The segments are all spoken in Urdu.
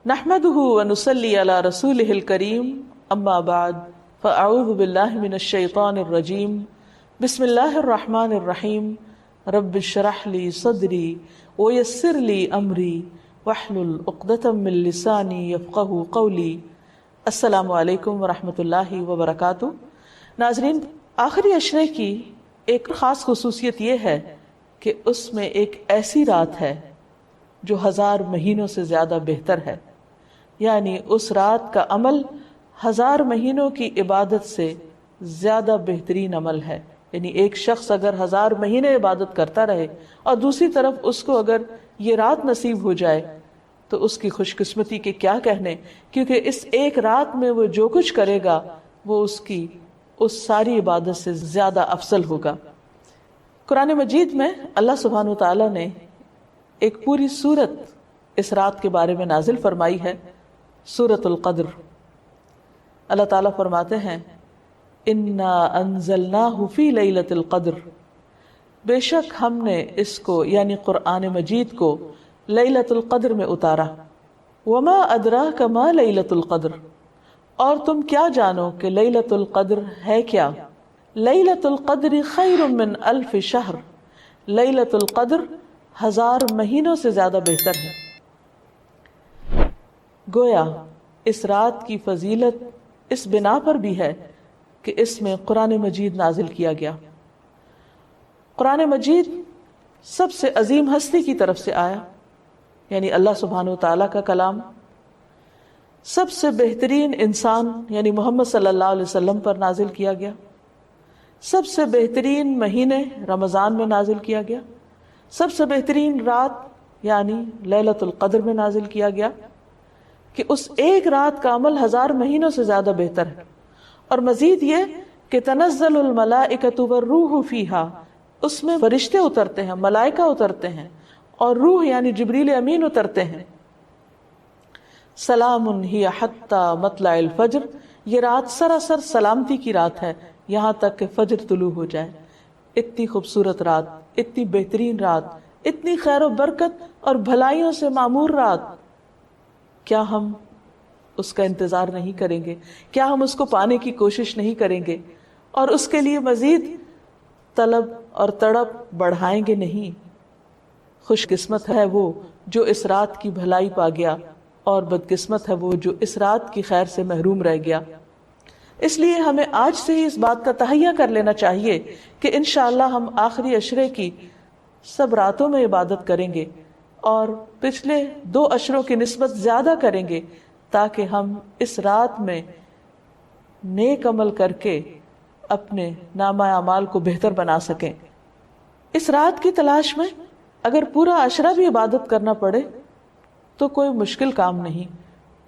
نحمده ونصلي على رسوله الكريم اما بعد فاعوذ بالله من الشيطان الرجيم بسم الله الرحمن الرحيم رب اشرح لي صدري ويسر لي امري واحلل عقدة من لساني يفقهوا قولي۔ السلام علیکم ورحمۃ اللہ وبرکاتہ۔ ناظرین، آخری عشرے کی ایک خاص خصوصیت یہ ہے کہ اس میں ایک ایسی رات ہے جو 1000 مہینوں سے زیادہ بہتر ہے، یعنی اس رات کا عمل 1000 مہینوں کی عبادت سے زیادہ بہترین عمل ہے۔ یعنی ایک شخص اگر 1000 مہینے عبادت کرتا رہے اور دوسری طرف اس کو اگر یہ رات نصیب ہو جائے تو اس کی خوش قسمتی کے کیا کہنے، کیونکہ اس ایک رات میں وہ جو کچھ کرے گا وہ اس کی اس ساری عبادت سے زیادہ افضل ہوگا۔ قرآن مجید میں اللہ سبحانہ وتعالی نے ایک پوری سورت اس رات کے بارے میں نازل فرمائی ہے، سورۃ القدر۔ اللہ تعالیٰ فرماتے ہیں انا انزلناہ فی لیلۃ القدر، بے شک ہم نے اس کو یعنی قرآن مجید کو لیلۃ القدر میں اتارا۔ وما ادراک ما لیلۃ القدر، اور تم کیا جانو کہ لیلۃ القدر ہے کیا؟ لیلۃ القدر خیر من الف شہر، لیلۃ القدر 1000 مہینوں سے زیادہ بہتر ہے۔ گویا اس رات کی فضیلت اس بنا پر بھی ہے کہ اس میں قرآن مجید نازل کیا گیا۔ قرآن مجید سب سے عظیم ہستی کی طرف سے آیا، یعنی اللہ سبحانہ وتعالیٰ کا کلام، سب سے بہترین انسان یعنی محمد صلی اللہ علیہ وسلم پر نازل کیا گیا، سب سے بہترین مہینے رمضان میں نازل کیا گیا، سب سے بہترین رات یعنی لیلۃ القدر میں نازل کیا گیا، کہ اس ایک رات کا عمل 1000 مہینوں سے زیادہ بہتر ہے۔ اور مزید یہ کہ تنزل الملائکۃ والروح فیہا، اس میں فرشتے اترتے ہیں، ملائکہ اترتے ہیں، اور روح یعنی جبریل امین اترتے ہیں۔ سلام ہی حتی مطلع الفجر، یہ رات سراسر سلامتی کی رات ہے یہاں تک کہ فجر طلوع ہو جائے۔ اتنی خوبصورت رات، اتنی بہترین رات، اتنی خیر و برکت اور بھلائیوں سے معمور رات، کیا ہم اس کا انتظار نہیں کریں گے؟ کیا ہم اس کو پانے کی کوشش نہیں کریں گے اور اس کے لیے مزید طلب اور تڑپ بڑھائیں گے نہیں؟ خوش قسمت ہے وہ جو اس رات کی بھلائی پا گیا، اور بدقسمت ہے وہ جو اس رات کی خیر سے محروم رہ گیا۔ اس لیے ہمیں آج سے ہی اس بات کا تہیہ کر لینا چاہیے کہ انشاءاللہ ہم آخری عشرے کی سب راتوں میں عبادت کریں گے اور پچھلے 2 عشروں کی نسبت زیادہ کریں گے، تاکہ ہم اس رات میں نیک عمل کر کے اپنے نامہ اعمال کو بہتر بنا سکیں۔ اس رات کی تلاش میں اگر پورا عشرہ بھی عبادت کرنا پڑے تو کوئی مشکل کام نہیں،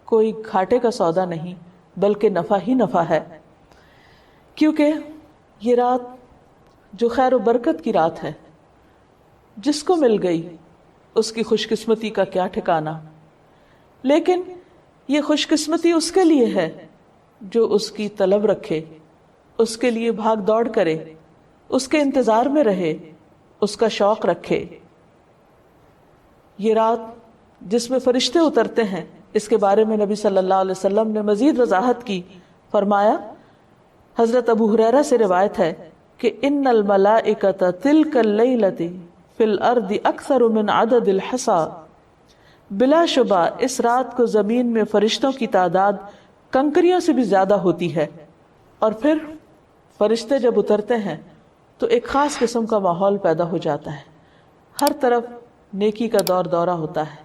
کوئی گھاٹے کا سودا نہیں، بلکہ نفع ہی نفع ہے، کیونکہ یہ رات جو خیر و برکت کی رات ہے، جس کو مل گئی اس کی خوش قسمتی کا کیا ٹھکانہ۔ لیکن یہ خوش قسمتی اس کے لیے ہے جو اس کی طلب رکھے، اس کے لیے بھاگ دوڑ کرے، اس کے انتظار میں رہے، اس کا شوق رکھے۔ یہ رات جس میں فرشتے اترتے ہیں، اس کے بارے میں نبی صلی اللہ علیہ وسلم نے مزید وضاحت کی، فرمایا، حضرت ابو ہریرہ سے روایت ہے کہ ان الملائکۃ تلک اللیلۃ فی الارض اکثر من عدد الحصا، بلا شبہ اس رات کو زمین میں فرشتوں کی تعداد کنکریوں سے بھی زیادہ ہوتی ہے۔ اور پھر فرشتے جب اترتے ہیں تو ایک خاص قسم کا ماحول پیدا ہو جاتا ہے، ہر طرف نیکی کا دور دورہ ہوتا ہے،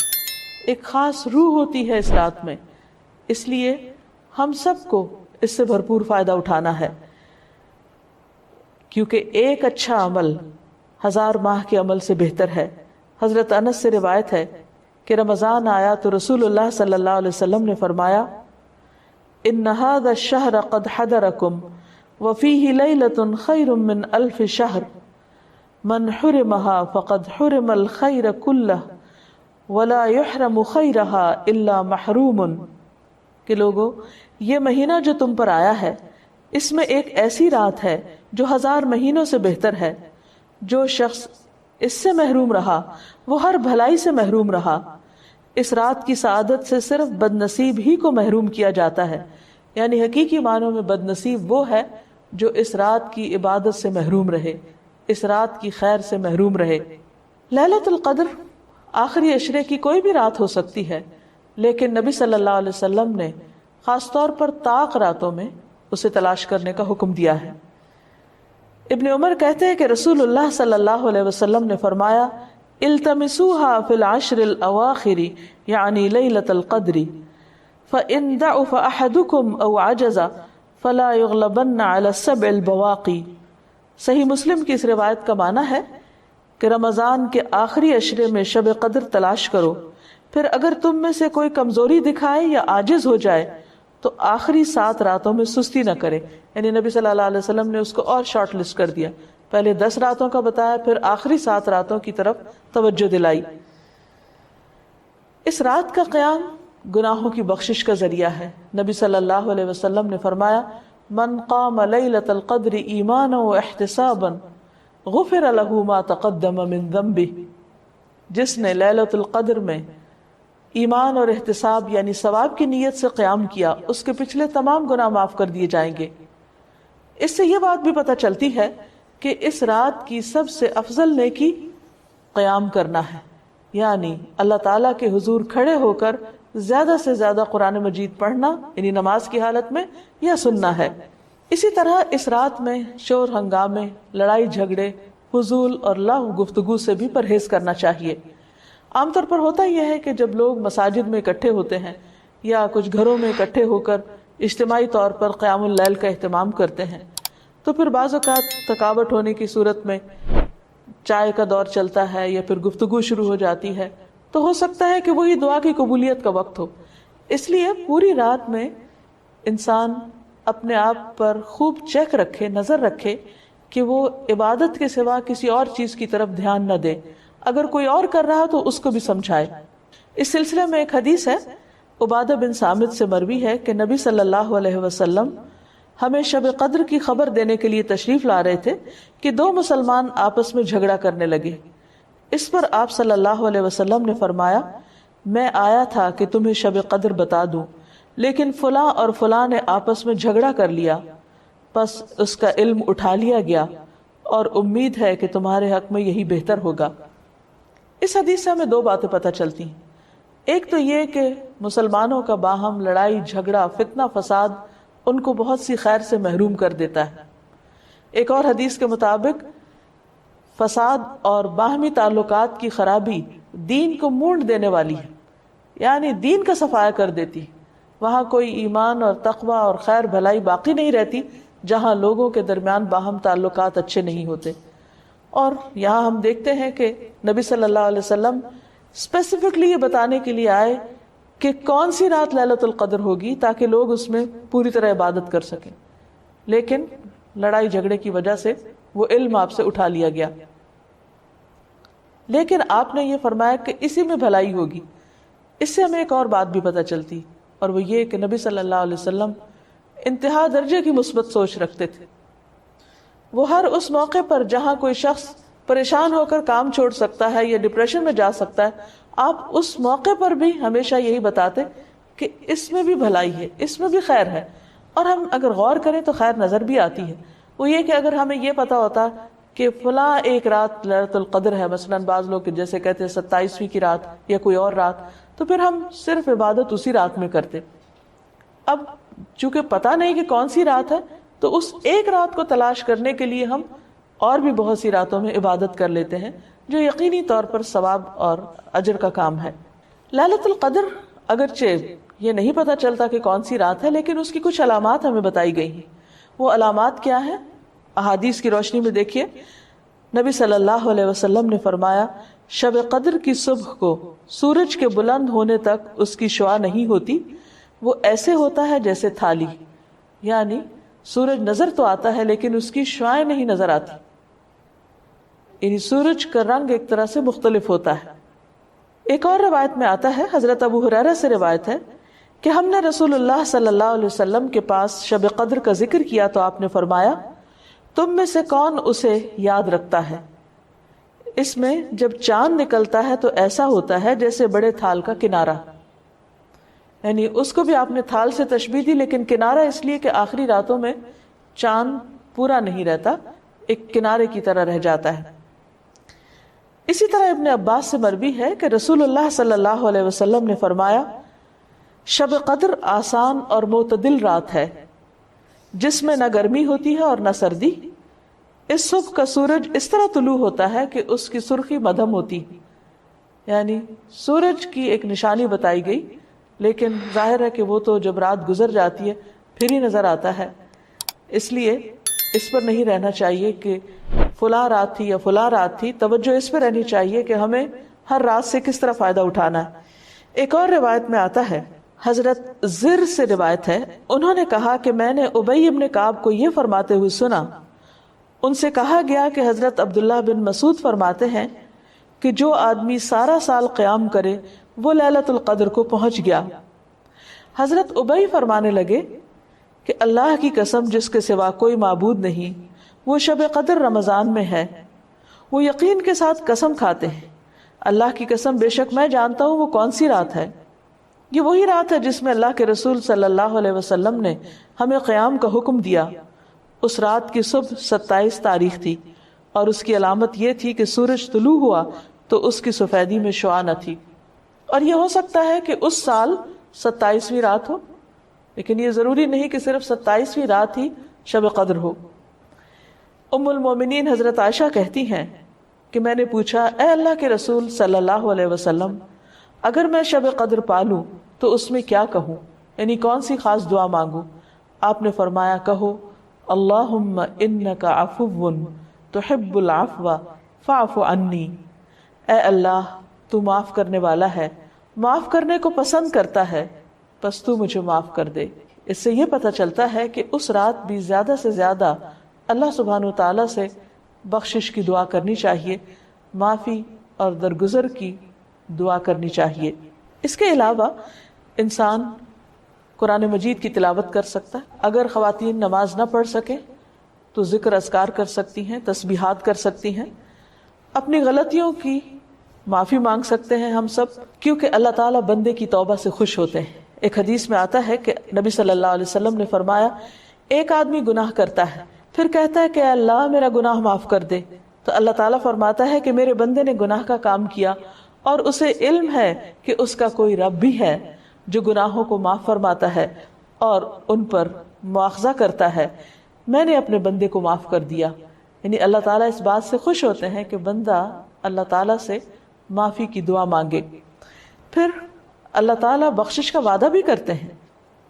ایک خاص روح ہوتی ہے اس رات میں۔ اس لیے ہم سب کو اس سے بھرپور فائدہ اٹھانا ہے، کیونکہ ایک اچھا عمل 1000 ماہ کے عمل سے بہتر ہے۔ حضرت انس سے روایت ہے کہ رمضان آیا تو رسول اللہ صلی اللہ علیہ وسلم نے فرمایا، ان هذا الشهر قد حضركم وفيه ليلة خير من 1000 شهر من حرمها فقد حرم الخير كله ولا يحرم خيرها الا محروم، کہ لوگو یہ مہینہ جو تم پر آیا ہے اس میں ایک ایسی رات ہے جو 1000 مہینوں سے بہتر ہے، جو شخص اس سے محروم رہا وہ ہر بھلائی سے محروم رہا، اس رات کی سعادت سے صرف بد نصیب ہی کو محروم کیا جاتا ہے، یعنی حقیقی معنوں میں بد نصیب وہ ہے جو اس رات کی عبادت سے محروم رہے، اس رات کی خیر سے محروم رہے۔ لیلۃ القدر آخری عشرے کی کوئی بھی رات ہو سکتی ہے، لیکن نبی صلی اللہ علیہ وسلم نے خاص طور پر طاق راتوں میں اسے تلاش کرنے کا حکم دیا ہے۔ ابن عمر کہتے ہیں کہ رسول اللہ صلی اللہ علیہ وسلم نے فرمایا، التمسوها فی العشر الاواخر یعنی لیلۃ القدر فإن ضعف احدکم او عجز فلا یغلبن علی السبع البواقی۔ صحیح مسلم کی اس روایت کا معنی ہے کہ رمضان کے آخری عشرے میں شب قدر تلاش کرو، پھر اگر تم میں سے کوئی کمزوری دکھائے یا عاجز ہو جائے تو آخری 7 راتوں میں سستی نہ کرے۔ یعنی نبی صلی اللہ علیہ وسلم نے اس کو اور شارٹ لسٹ کر دیا، پہلے 10 راتوں کا بتایا، پھر آخری 7 راتوں کی طرف توجہ دلائی۔ اس رات کا قیام گناہوں کی بخشش کا ذریعہ ہے۔ نبی صلی اللہ علیہ وسلم نے فرمایا، من قام لیلۃ القدر ایمانا واحتسابا غفر له ما تقدم من ذنبہ۔ جس نے لیلۃ القدر میں ایمان اور احتساب یعنی ثواب کی نیت سے قیام کیا، اس کے پچھلے تمام گناہ معاف کر دیے جائیں گے۔ اس سے یہ بات بھی پتہ چلتی ہے کہ اس رات کی سب سے افضل نیکی قیام کرنا ہے، یعنی اللہ تعالیٰ کے حضور کھڑے ہو کر زیادہ سے زیادہ قرآن مجید پڑھنا، یعنی نماز کی حالت میں، یا سننا ہے۔ اسی طرح اس رات میں شور ہنگامے، لڑائی جھگڑے، فضول اور لغو گفتگو سے بھی پرہیز کرنا چاہیے۔ عام طور پر ہوتا یہ ہے کہ جب لوگ مساجد میں اکٹھے ہوتے ہیں یا کچھ گھروں میں اکٹھے ہو کر اجتماعی طور پر قیام اللیل کا اہتمام کرتے ہیں تو پھر بعض اوقات تھکاوٹ ہونے کی صورت میں چائے کا دور چلتا ہے یا پھر گفتگو شروع ہو جاتی ہے، تو ہو سکتا ہے کہ وہی دعا کی قبولیت کا وقت ہو۔ اس لیے پوری رات میں انسان اپنے آپ پر خوب چیک رکھے، نظر رکھے کہ وہ عبادت کے سوا کسی اور چیز کی طرف دھیان نہ دے، اگر کوئی اور کر رہا تو اس کو بھی سمجھائے۔ اس سلسلے میں ایک حدیث ہے، عبادہ بن صامت سے مروی ہے کہ نبی صلی اللہ علیہ وسلم ہمیں شب قدر کی خبر دینے کے لیے تشریف لا رہے تھے کہ 2 مسلمان آپس میں جھگڑا کرنے لگے۔ اس پر آپ صلی اللہ علیہ وسلم نے فرمایا، میں آیا تھا کہ تمہیں شب قدر بتا دوں، لیکن فلاں اور فلاں نے آپس میں جھگڑا کر لیا، پس اس کا علم اٹھا لیا گیا، اور امید ہے کہ تمہارے حق میں یہی بہتر ہوگا۔ اس حدیث سے ہمیں 2 باتیں پتہ چلتی ہیں۔ ایک تو یہ کہ مسلمانوں کا باہم لڑائی جھگڑا، فتنہ فساد ان کو بہت سی خیر سے محروم کر دیتا ہے۔ ایک اور حدیث کے مطابق فساد اور باہمی تعلقات کی خرابی دین کو مونڈ دینے والی ہے، یعنی دین کا صفایا کر دیتی۔ وہاں کوئی ایمان اور تقوی اور خیر بھلائی باقی نہیں رہتی جہاں لوگوں کے درمیان باہم تعلقات اچھے نہیں ہوتے۔ اور یہاں ہم دیکھتے ہیں کہ نبی صلی اللہ علیہ وسلم اسپیسیفکلی یہ بتانے کے لیے آئے کہ کون سی رات لیلۃ القدر ہوگی تاکہ لوگ اس میں پوری طرح عبادت کر سکیں، لیکن لڑائی جھگڑے کی وجہ سے وہ علم آپ سے اٹھا لیا گیا۔ لیکن آپ نے یہ فرمایا کہ اسی میں بھلائی ہوگی۔ اس سے ہمیں ایک اور بات بھی پتہ چلتی، اور وہ یہ کہ نبی صلی اللہ علیہ وسلم انتہا درجے کی مثبت سوچ رکھتے تھے۔ وہ ہر اس موقع پر جہاں کوئی شخص پریشان ہو کر کام چھوڑ سکتا ہے یا ڈپریشن میں جا سکتا ہے، آپ اس موقع پر بھی ہمیشہ یہی بتاتے کہ اس میں بھی بھلائی ہے، اس میں بھی خیر ہے۔ اور ہم اگر غور کریں تو خیر نظر بھی آتی ہے۔ وہ یہ کہ اگر ہمیں یہ پتا ہوتا کہ فلاں ایک رات لیلۃ القدر ہے، مثلا بعض لوگ جیسے کہتے ہیں 27ویں کی رات یا کوئی اور رات، تو پھر ہم صرف عبادت اسی رات میں کرتے۔ اب چونکہ پتہ نہیں کہ کون سی رات ہے، تو اس ایک رات کو تلاش کرنے کے لیے ہم اور بھی بہت سی راتوں میں عبادت کر لیتے ہیں، جو یقینی طور پر ثواب اور اجر کا کام ہے۔ لیلۃ القدر اگرچہ یہ نہیں پتہ چلتا کہ کون سی رات ہے، لیکن اس کی کچھ علامات ہمیں بتائی گئی ہیں۔ وہ علامات کیا ہیں؟ احادیث کی روشنی میں دیکھیے، نبی صلی اللہ علیہ وسلم نے فرمایا، شب قدر کی صبح کو سورج کے بلند ہونے تک اس کی شعاع نہیں ہوتی، وہ ایسے ہوتا ہے جیسے تھالی، یعنی سورج نظر تو آتا ہے لیکن اس کی شعائیں نہیں نظر آتی، یعنی سورج کا رنگ ایک طرح سے مختلف ہوتا ہے۔ ایک اور روایت میں آتا ہے، حضرت ابو ہریرہ سے روایت ہے کہ ہم نے رسول اللہ صلی اللہ علیہ وسلم کے پاس شب قدر کا ذکر کیا تو آپ نے فرمایا، تم میں سے کون اسے یاد رکھتا ہے؟ اس میں جب چاند نکلتا ہے تو ایسا ہوتا ہے جیسے بڑے تھال کا کنارہ، یعنی اس کو بھی آپ نے تھال سے تشبیہ دی، لیکن کنارہ اس لیے کہ آخری راتوں میں چاند پورا نہیں رہتا، ایک کنارے کی طرح رہ جاتا ہے۔ اسی طرح ابن عباس سے مروی ہے کہ رسول اللہ صلی اللہ علیہ وسلم نے فرمایا، شب قدر آسان اور معتدل رات ہے جس میں نہ گرمی ہوتی ہے اور نہ سردی۔ اس صبح کا سورج اس طرح طلوع ہوتا ہے کہ اس کی سرخی مدھم ہوتی، یعنی سورج کی ایک نشانی بتائی گئی، لیکن ظاہر ہے کہ وہ تو جب رات گزر جاتی ہے پھر ہی نظر آتا ہے، اس لیے اس پر نہیں رہنا چاہیے کہ فلاں رات تھی یا فلاں رات تھی، توجہ اس پہ رہنی چاہیے کہ ہمیں ہر رات سے کس طرح فائدہ اٹھانا ہے۔ ایک اور روایت میں آتا ہے، حضرت زر سے روایت ہے، انہوں نے کہا کہ میں نے ابی ابن کعب کو یہ فرماتے ہوئے سنا، ان سے کہا گیا کہ حضرت عبداللہ بن مسعود فرماتے ہیں کہ جو آدمی سارا سال قیام کرے وہ لیلۃ القدر کو پہنچ گیا۔ حضرت ابی فرمانے لگے کہ اللہ کی قسم جس کے سوا کوئی معبود نہیں، وہ شب قدر رمضان میں ہے۔ وہ یقین کے ساتھ قسم کھاتے ہیں، اللہ کی قسم بے شک میں جانتا ہوں وہ کون سی رات ہے۔ یہ وہی رات ہے جس میں اللہ کے رسول صلی اللہ علیہ وسلم نے ہمیں قیام کا حکم دیا۔ اس رات کی صبح 27 تاریخ تھی اور اس کی علامت یہ تھی کہ سورج طلوع ہوا تو اس کی سفیدی میں شعاع نہ تھی، اور یہ ہو سکتا ہے کہ اس سال 27ویں رات ہو، لیکن یہ ضروری نہیں کہ صرف 27ویں رات ہی شب قدر ہو۔ ام المومنین حضرت عائشہ کہتی ہیں کہ میں نے پوچھا، اے اللہ کے رسول صلی اللہ علیہ وسلم، اگر میں شب قدر پالوں تو اس میں کیا کہوں، یعنی کون سی خاص دعا مانگوں؟ آپ نے فرمایا، کہو اللہم انک عفو تحب العفو فاعف عنی، اے اللہ تو معاف کرنے والا ہے، معاف کرنے کو پسند کرتا ہے، بس تو مجھے معاف کر دے۔ اس سے یہ پتہ چلتا ہے کہ اس رات بھی زیادہ سے زیادہ اللہ سبحانہ وتعالیٰ سے بخشش کی دعا کرنی چاہیے، معافی اور درگزر کی دعا کرنی چاہیے۔ اس کے علاوہ انسان قرآن مجید کی تلاوت کر سکتا ہے، اگر خواتین نماز نہ پڑھ سکیں تو ذکر اذکار کر سکتی ہیں، تسبیحات کر سکتی ہیں، اپنی غلطیوں کی معافی مانگ سکتے ہیں ہم سب، کیونکہ اللہ تعالیٰ بندے کی توبہ سے خوش ہوتے ہیں۔ ایک حدیث میں آتا ہے کہ نبی صلی اللہ علیہ وسلم نے فرمایا، ایک آدمی گناہ کرتا ہے پھر کہتا ہے کہ اے اللہ میرا گناہ معاف کر دے، تو اللہ تعالیٰ فرماتا ہے کہ میرے بندے نے گناہ کا کام کیا اور اسے علم ہے کہ اس کا کوئی رب بھی ہے جو گناہوں کو معاف فرماتا ہے اور ان پر مواخذہ کرتا ہے، میں نے اپنے بندے کو معاف کر دیا۔ یعنی اللہ تعالیٰ اس بات سے خوش ہوتے ہیں کہ بندہ اللہ تعالیٰ سے معافی کی دعا مانگے۔ پھر اللہ تعالیٰ بخشش کا وعدہ بھی کرتے ہیں۔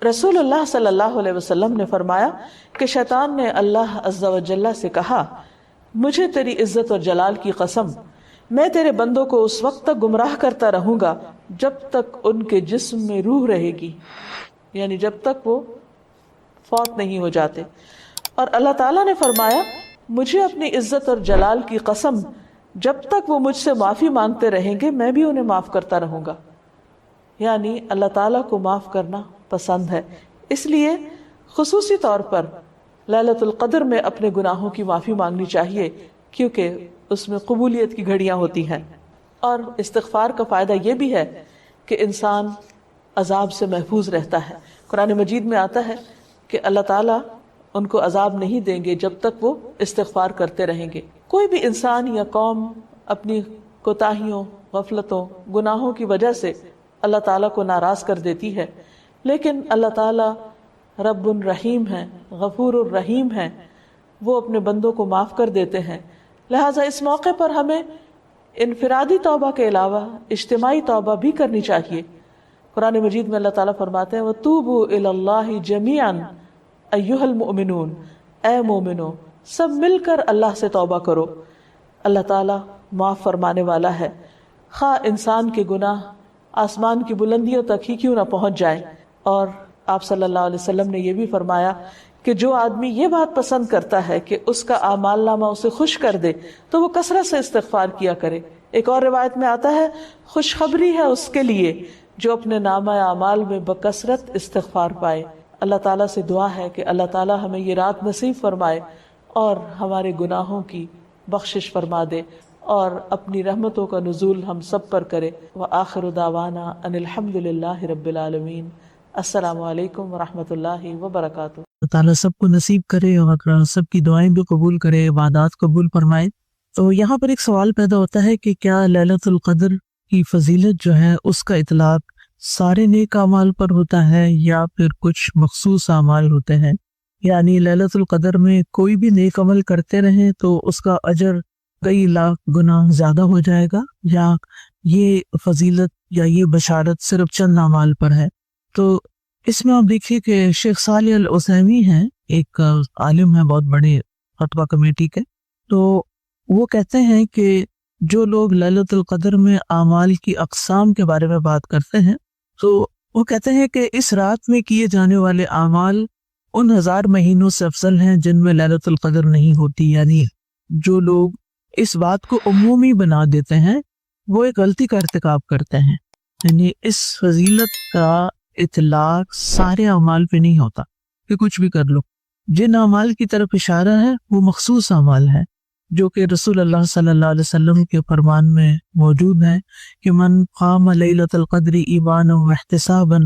رسول اللہ صلی اللہ علیہ وسلم نے فرمایا کہ شیطان نے اللہ عز و جل سے کہا، مجھے تیری عزت اور جلال کی قسم، میں تیرے بندوں کو اس وقت تک گمراہ کرتا رہوں گا جب تک ان کے جسم میں روح رہے گی، یعنی جب تک وہ فوت نہیں ہو جاتے۔ اور اللہ تعالیٰ نے فرمایا، مجھے اپنی عزت اور جلال کی قسم، جب تک وہ مجھ سے معافی مانگتے رہیں گے میں بھی انہیں معاف کرتا رہوں گا۔ یعنی اللہ تعالیٰ کو معاف کرنا پسند ہے، اس لیے خصوصی طور پر لیلۃ القدر میں اپنے گناہوں کی معافی مانگنی چاہیے، کیونکہ اس میں قبولیت کی گھڑیاں ہوتی ہیں۔ اور استغفار کا فائدہ یہ بھی ہے کہ انسان عذاب سے محفوظ رہتا ہے۔ قرآن مجید میں آتا ہے کہ اللہ تعالیٰ ان کو عذاب نہیں دیں گے جب تک وہ استغفار کرتے رہیں گے۔ کوئی بھی انسان یا قوم اپنی کوتاہیوں، غفلتوں، گناہوں کی وجہ سے اللہ تعالیٰ کو ناراض کر دیتی ہے، لیکن اللہ تعالیٰ رب الرحیم ہے، غفور الرحیم ہے، وہ اپنے بندوں کو معاف کر دیتے ہیں۔ لہٰذا اس موقع پر ہمیں انفرادی توبہ کے علاوہ اجتماعی توبہ بھی کرنی چاہیے۔ قرآن مجید میں اللہ تعالیٰ فرماتے ہیں، وَتُوبُوا إِلَى اللَّهِ جَمِيعًا أَيُّهَا الْمُؤْمِنُونَ، اے مومنو سب مل کر اللہ سے توبہ کرو، اللہ تعالیٰ معاف فرمانے والا ہے، خواہ انسان کے گناہ آسمان کی بلندیوں تک ہی کیوں نہ پہنچ جائیں۔ اور آپ صلی اللہ علیہ وسلم نے یہ بھی فرمایا کہ جو آدمی یہ بات پسند کرتا ہے کہ اس کا اعمال نامہ اسے خوش کر دے تو وہ کثرت سے استغفار کیا کرے۔ ایک اور روایت میں آتا ہے، خوشخبری ہے اس کے لیے جو اپنے نامہ اعمال میں بکثرت استغفار پائے۔ اللہ تعالیٰ سے دعا ہے کہ اللہ تعالیٰ ہمیں یہ رات نصیب فرمائے اور ہمارے گناہوں کی بخشش فرما دے اور اپنی رحمتوں کا نزول ہم سب پر کرے۔ وآخر دعوانا ان الحمد للہ رب العالمین۔ السلام علیکم ورحمۃ اللہ وبرکاتہ۔ اللہ تعالیٰ سب کو نصیب کرے اور سب کی دعائیں بھی قبول کرے، عبادات قبول فرمائے۔ تو یہاں پر ایک سوال پیدا ہوتا ہے کہ کیا لیلۃ القدر کی فضیلت جو ہے اس کا اطلاق سارے نیک اعمال پر ہوتا ہے یا پھر کچھ مخصوص اعمال ہوتے ہیں؟ یعنی لیلۃ القدر میں کوئی بھی نیک عمل کرتے رہیں تو اس کا اجر کئی لاکھ گنا زیادہ ہو جائے گا، یا یہ فضیلت یا یہ بشارت صرف چند اعمال پر ہے؟ تو اس میں آپ دیکھیے کہ شیخ صالح العثیمی ہیں، ایک عالم ہیں بہت بڑے فتویٰ کمیٹی کے، تو وہ کہتے ہیں کہ جو لوگ لیلۃ القدر میں اعمال کی اقسام کے بارے میں بات کرتے ہیں تو وہ کہتے ہیں کہ اس رات میں کیے جانے والے اعمال ان 1000 مہینوں سے افضل ہیں جن میں لیلۃ القدر نہیں ہوتی۔ یعنی جو لوگ اس بات کو عمومی بنا دیتے ہیں وہ ایک غلطی کا ارتکاب کرتے ہیں، یعنی اس فضیلت کا اطلاق سارے اعمال پہ نہیں ہوتا کہ کچھ بھی کر لو۔ جن اعمال کی طرف اشارہ ہے وہ مخصوص اعمال ہیں جو کہ رسول اللہ صلی اللہ علیہ وسلم کے فرمان میں موجود ہیں کہ من قام لیلۃ القدر ایمانا واحتسابا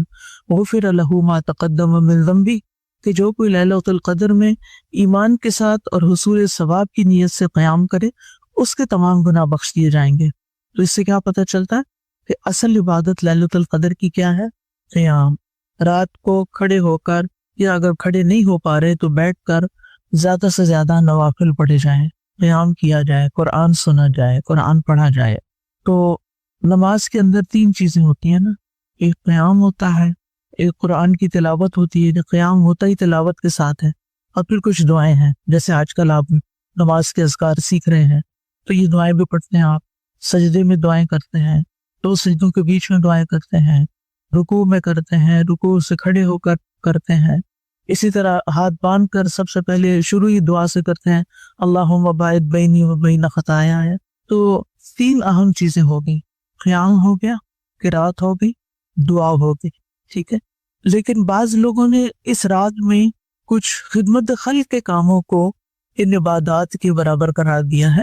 غفر له ما تقدم من ذنبہ، کہ جو کوئی لیلۃ القدر میں ایمان کے ساتھ اور حصول ثواب کی نیت سے قیام کرے اس کے تمام گناہ بخش دیے جائیں گے۔ تو اس سے کیا پتہ چلتا ہے کہ اصل عبادت لیلۃ القدر کی کیا ہے؟ قیام۔ رات کو کھڑے ہو کر یا اگر کھڑے نہیں ہو پا رہے تو بیٹھ کر زیادہ سے زیادہ نوافل پڑھے جائیں، قیام کیا جائے، قرآن سنا جائے، قرآن پڑھا جائے۔ تو نماز کے اندر 3 چیزیں ہوتی ہیں نا، ایک قیام ہوتا ہے، ایک قرآن کی تلاوت ہوتی ہے، قیام ہوتا ہی تلاوت کے ساتھ ہے، اور پھر کچھ دعائیں ہیں جیسے آج کل آپ نماز کے اذکار سیکھ رہے ہیں تو یہ دعائیں بھی پڑھتے ہیں، آپ سجدے میں دعائیں کرتے ہیں، 2 سجدوں کے بیچ میں دعائیں کرتے ہیں، رکوع میں کرتے ہیں، رکوع سے کھڑے ہو کر کرتے ہیں، اسی طرح ہاتھ باندھ کر سب سے پہلے شروعی دعا سے کرتے ہیں اللہم باعد بینی و بین خطایا۔ تو 3 اہم چیزیں ہو گئی، قیام ہو گیا، قرات ہو گئی، دعا ہو گئی، ٹھیک ہے۔ لیکن بعض لوگوں نے اس رات میں کچھ خدمت خلق کے کاموں کو ان عبادات کے برابر قرار دیا ہے۔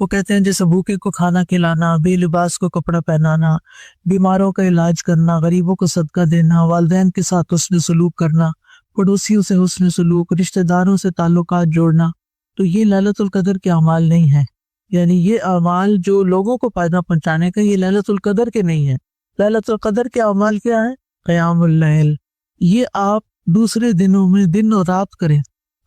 وہ کہتے ہیں جیسے بھوکے کو کھانا کھلانا، بے لباس کو کپڑا پہنانا، بیماروں کا علاج کرنا، غریبوں کو صدقہ دینا، والدین کے ساتھ حسن سلوک کرنا، پڑوسیوں سے حسن سلوک، رشتہ داروں سے تعلقات جوڑنا، تو یہ لیلۃ القدر کے اعمال نہیں ہیں۔ یعنی یہ اعمال جو لوگوں کو فائدہ پہنچانے کا، یہ لیلۃ القدر کے نہیں ہیں۔ لیلۃ القدر کے اعمال کیا ہے؟ قیام اللیل۔ یہ آپ دوسرے دنوں میں دن اور رات کریں،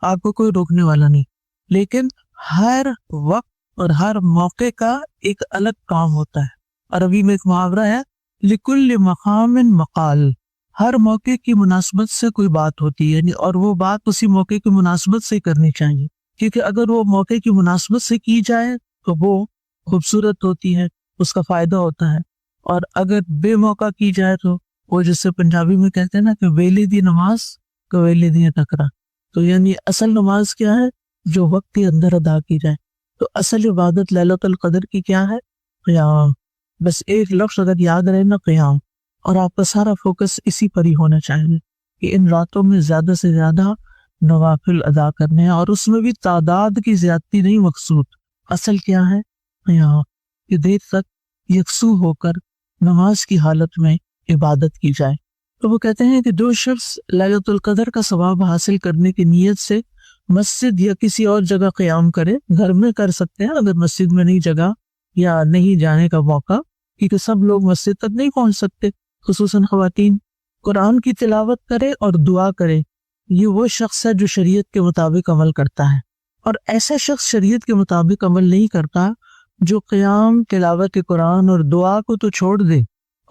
آپ کو کوئی روکنے والا نہیں، لیکن ہر وقت اور ہر موقع کا ایک الگ کام ہوتا ہے۔ عربی میں ایک محاورہ ہے لِكُلِّ مَقَامٍ مَقَال، ہر موقع کی مناسبت سے کوئی بات ہوتی ہے، یعنی اور وہ بات اسی موقع کی مناسبت سے کرنی چاہیے، کیونکہ اگر وہ موقع کی مناسبت سے کی جائے تو وہ خوبصورت ہوتی ہے، اس کا فائدہ ہوتا ہے، اور اگر بے موقع کی جائے تو وہ جسے پنجابی میں کہتے ہیں نا کہ ویلی دی نماز کویلی دی ٹکرا، تو یعنی اصل نماز کیا ہے؟ جو وقت کے اندر ادا کی جائے۔ تو اصل عبادت لیلۃ القدر کی کیا ہے؟ قیام۔ بس ایک لفظ اگر یاد رہے نا، قیام، اور آپ کا سارا فوکس اسی پر ہی ہونا چاہیے کہ ان راتوں میں زیادہ سے زیادہ نوافل ادا کرنے ہیں، اور اس میں بھی تعداد کی زیادتی نہیں مقصود، اصل کیا ہے؟ قیام، کہ دیر تک یکسو ہو کر نماز کی حالت میں عبادت کی جائے۔ تو وہ کہتے ہیں کہ جو شخص لیلۃ القدر کا ثواب حاصل کرنے کی نیت سے مسجد یا کسی اور جگہ قیام کرے، گھر میں کر سکتے ہیں اگر مسجد میں نہیں جگہ یا نہیں جانے کا موقع، کیونکہ سب لوگ مسجد تک نہیں پہنچ سکتے، خصوصاً خواتین، قرآن کی تلاوت کرے اور دعا کرے، یہ وہ شخص ہے جو شریعت کے مطابق عمل کرتا ہے۔ اور ایسا شخص شریعت کے مطابق عمل نہیں کرتا جو قیام، تلاوت قرآن اور دعا کو تو چھوڑ دے،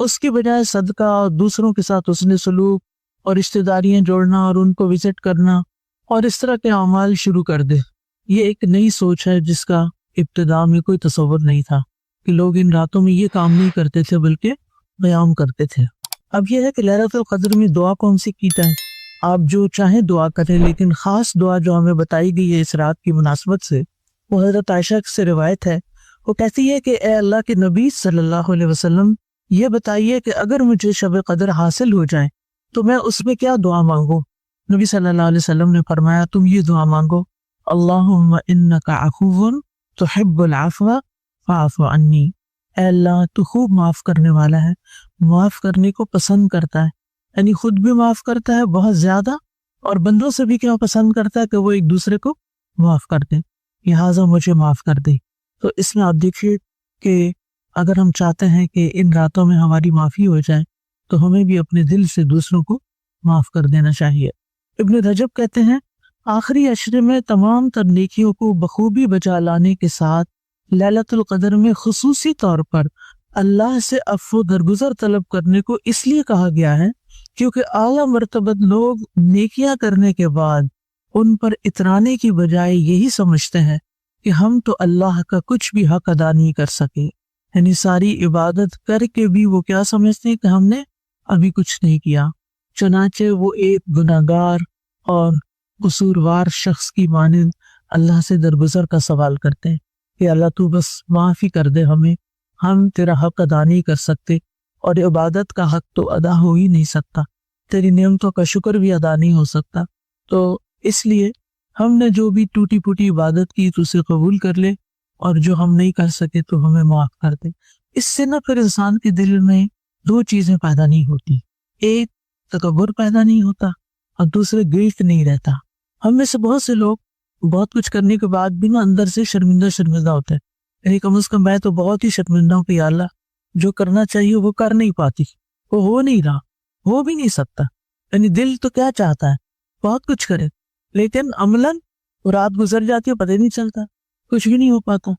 اس کی بجائے صدقہ اور دوسروں کے ساتھ حسن سلوک اور رشتہ داریاں جوڑنا اور ان کو وزٹ کرنا اور اس طرح کے اعمال شروع کر دے۔ یہ ایک نئی سوچ ہے جس کا ابتدا میں کوئی تصور نہیں تھا کہ لوگ ان راتوں میں یہ کام نہیں کرتے تھے بلکہ قیام کرتے تھے۔ اب یہ ہے کہ لیلۃ القدر میں دعا کون سی کی جائے؟ آپ جو چاہیں دعا کریں، لیکن خاص دعا جو ہمیں بتائی گئی ہے اس رات کی مناسبت سے، وہ حضرت عائشہ سے روایت ہے۔ وہ کہتی ہے کہ اے اللہ کے نبی صلی اللہ علیہ وسلم، یہ بتائیے کہ اگر مجھے شب قدر حاصل ہو جائے تو میں اس میں کیا دعا مانگوں؟ نبی صلی اللہ علیہ وسلم نے فرمایا تم یہ دعا مانگو، اللہم انک عفو تحب العفو فاعف عنی، اے اللہ تو خوب معاف کرنے والا ہے، معاف کرنے کو پسند کرتا ہے، یعنی خود بھی معاف کرتا ہے بہت زیادہ، اور بندوں سے بھی کیا پسند کرتا ہے کہ وہ ایک دوسرے کو معاف کر دیں، لہٰذا مجھے معاف کر دے۔ تو اس میں آپ دیکھیے کہ اگر ہم چاہتے ہیں کہ ان راتوں میں ہماری معافی ہو جائے تو ہمیں بھی اپنے دل سے دوسروں کو معاف کر دینا چاہیے۔ ابن رجب کہتے ہیں آخری عشرے میں تمام تر نیکیوں کو بخوبی بجا لانے کے ساتھ لیلۃ القدر میں خصوصی طور پر اللہ سے عفو درگزر طلب کرنے کو اس لیے کہا گیا ہے کیونکہ اعلیٰ مرتبت لوگ نیکیاں کرنے کے بعد ان پر اترانے کی بجائے یہی سمجھتے ہیں کہ ہم تو اللہ کا کچھ بھی حق ادا نہیں کر سکے، یعنی ساری عبادت کر کے بھی وہ کیا سمجھتے ہیں کہ ہم نے ابھی کچھ نہیں کیا، چنانچہ وہ ایک گناہگار اور قصوروار شخص کی مانند اللہ سے درگزر کا سوال کرتے ہیں کہ اللہ تو بس معافی کر دے ہمیں، ہم تیرا حق ادا نہیں کر سکتے، اور عبادت کا حق تو ادا ہو ہی نہیں سکتا، تیری نعمتوں کا شکر بھی ادا نہیں ہو سکتا، تو اس لیے ہم نے جو بھی ٹوٹی پھوٹی عبادت کی تو اسے قبول کر لے، اور جو ہم نہیں کر سکے تو ہمیں معاف کر دے۔ اس سے نہ پھر انسان کے دل میں دو چیزیں پیدا نہیں ہوتی، ایک تکبر پیدا نہیں ہوتا اور دوسرے گلٹ نہیں رہتا۔ ہم میں سے بہت سے لوگ بہت کچھ کرنے کے بعد بھی نا اندر سے شرمندہ ہوتے ہیں، یعنی کم از کم میں تو بہت ہی شرمندہ ہوں کہ یا اللہ جو کرنا چاہیے وہ کر نہیں پاتی، وہ ہو نہیں رہا، ہو بھی نہیں سکتا، یعنی دل تو کیا چاہتا ہے بہت کچھ کرے لیکن عملاً رات گزر جاتی ہے پتہ نہیں چلتا، کچھ بھی نہیں ہو پاتا،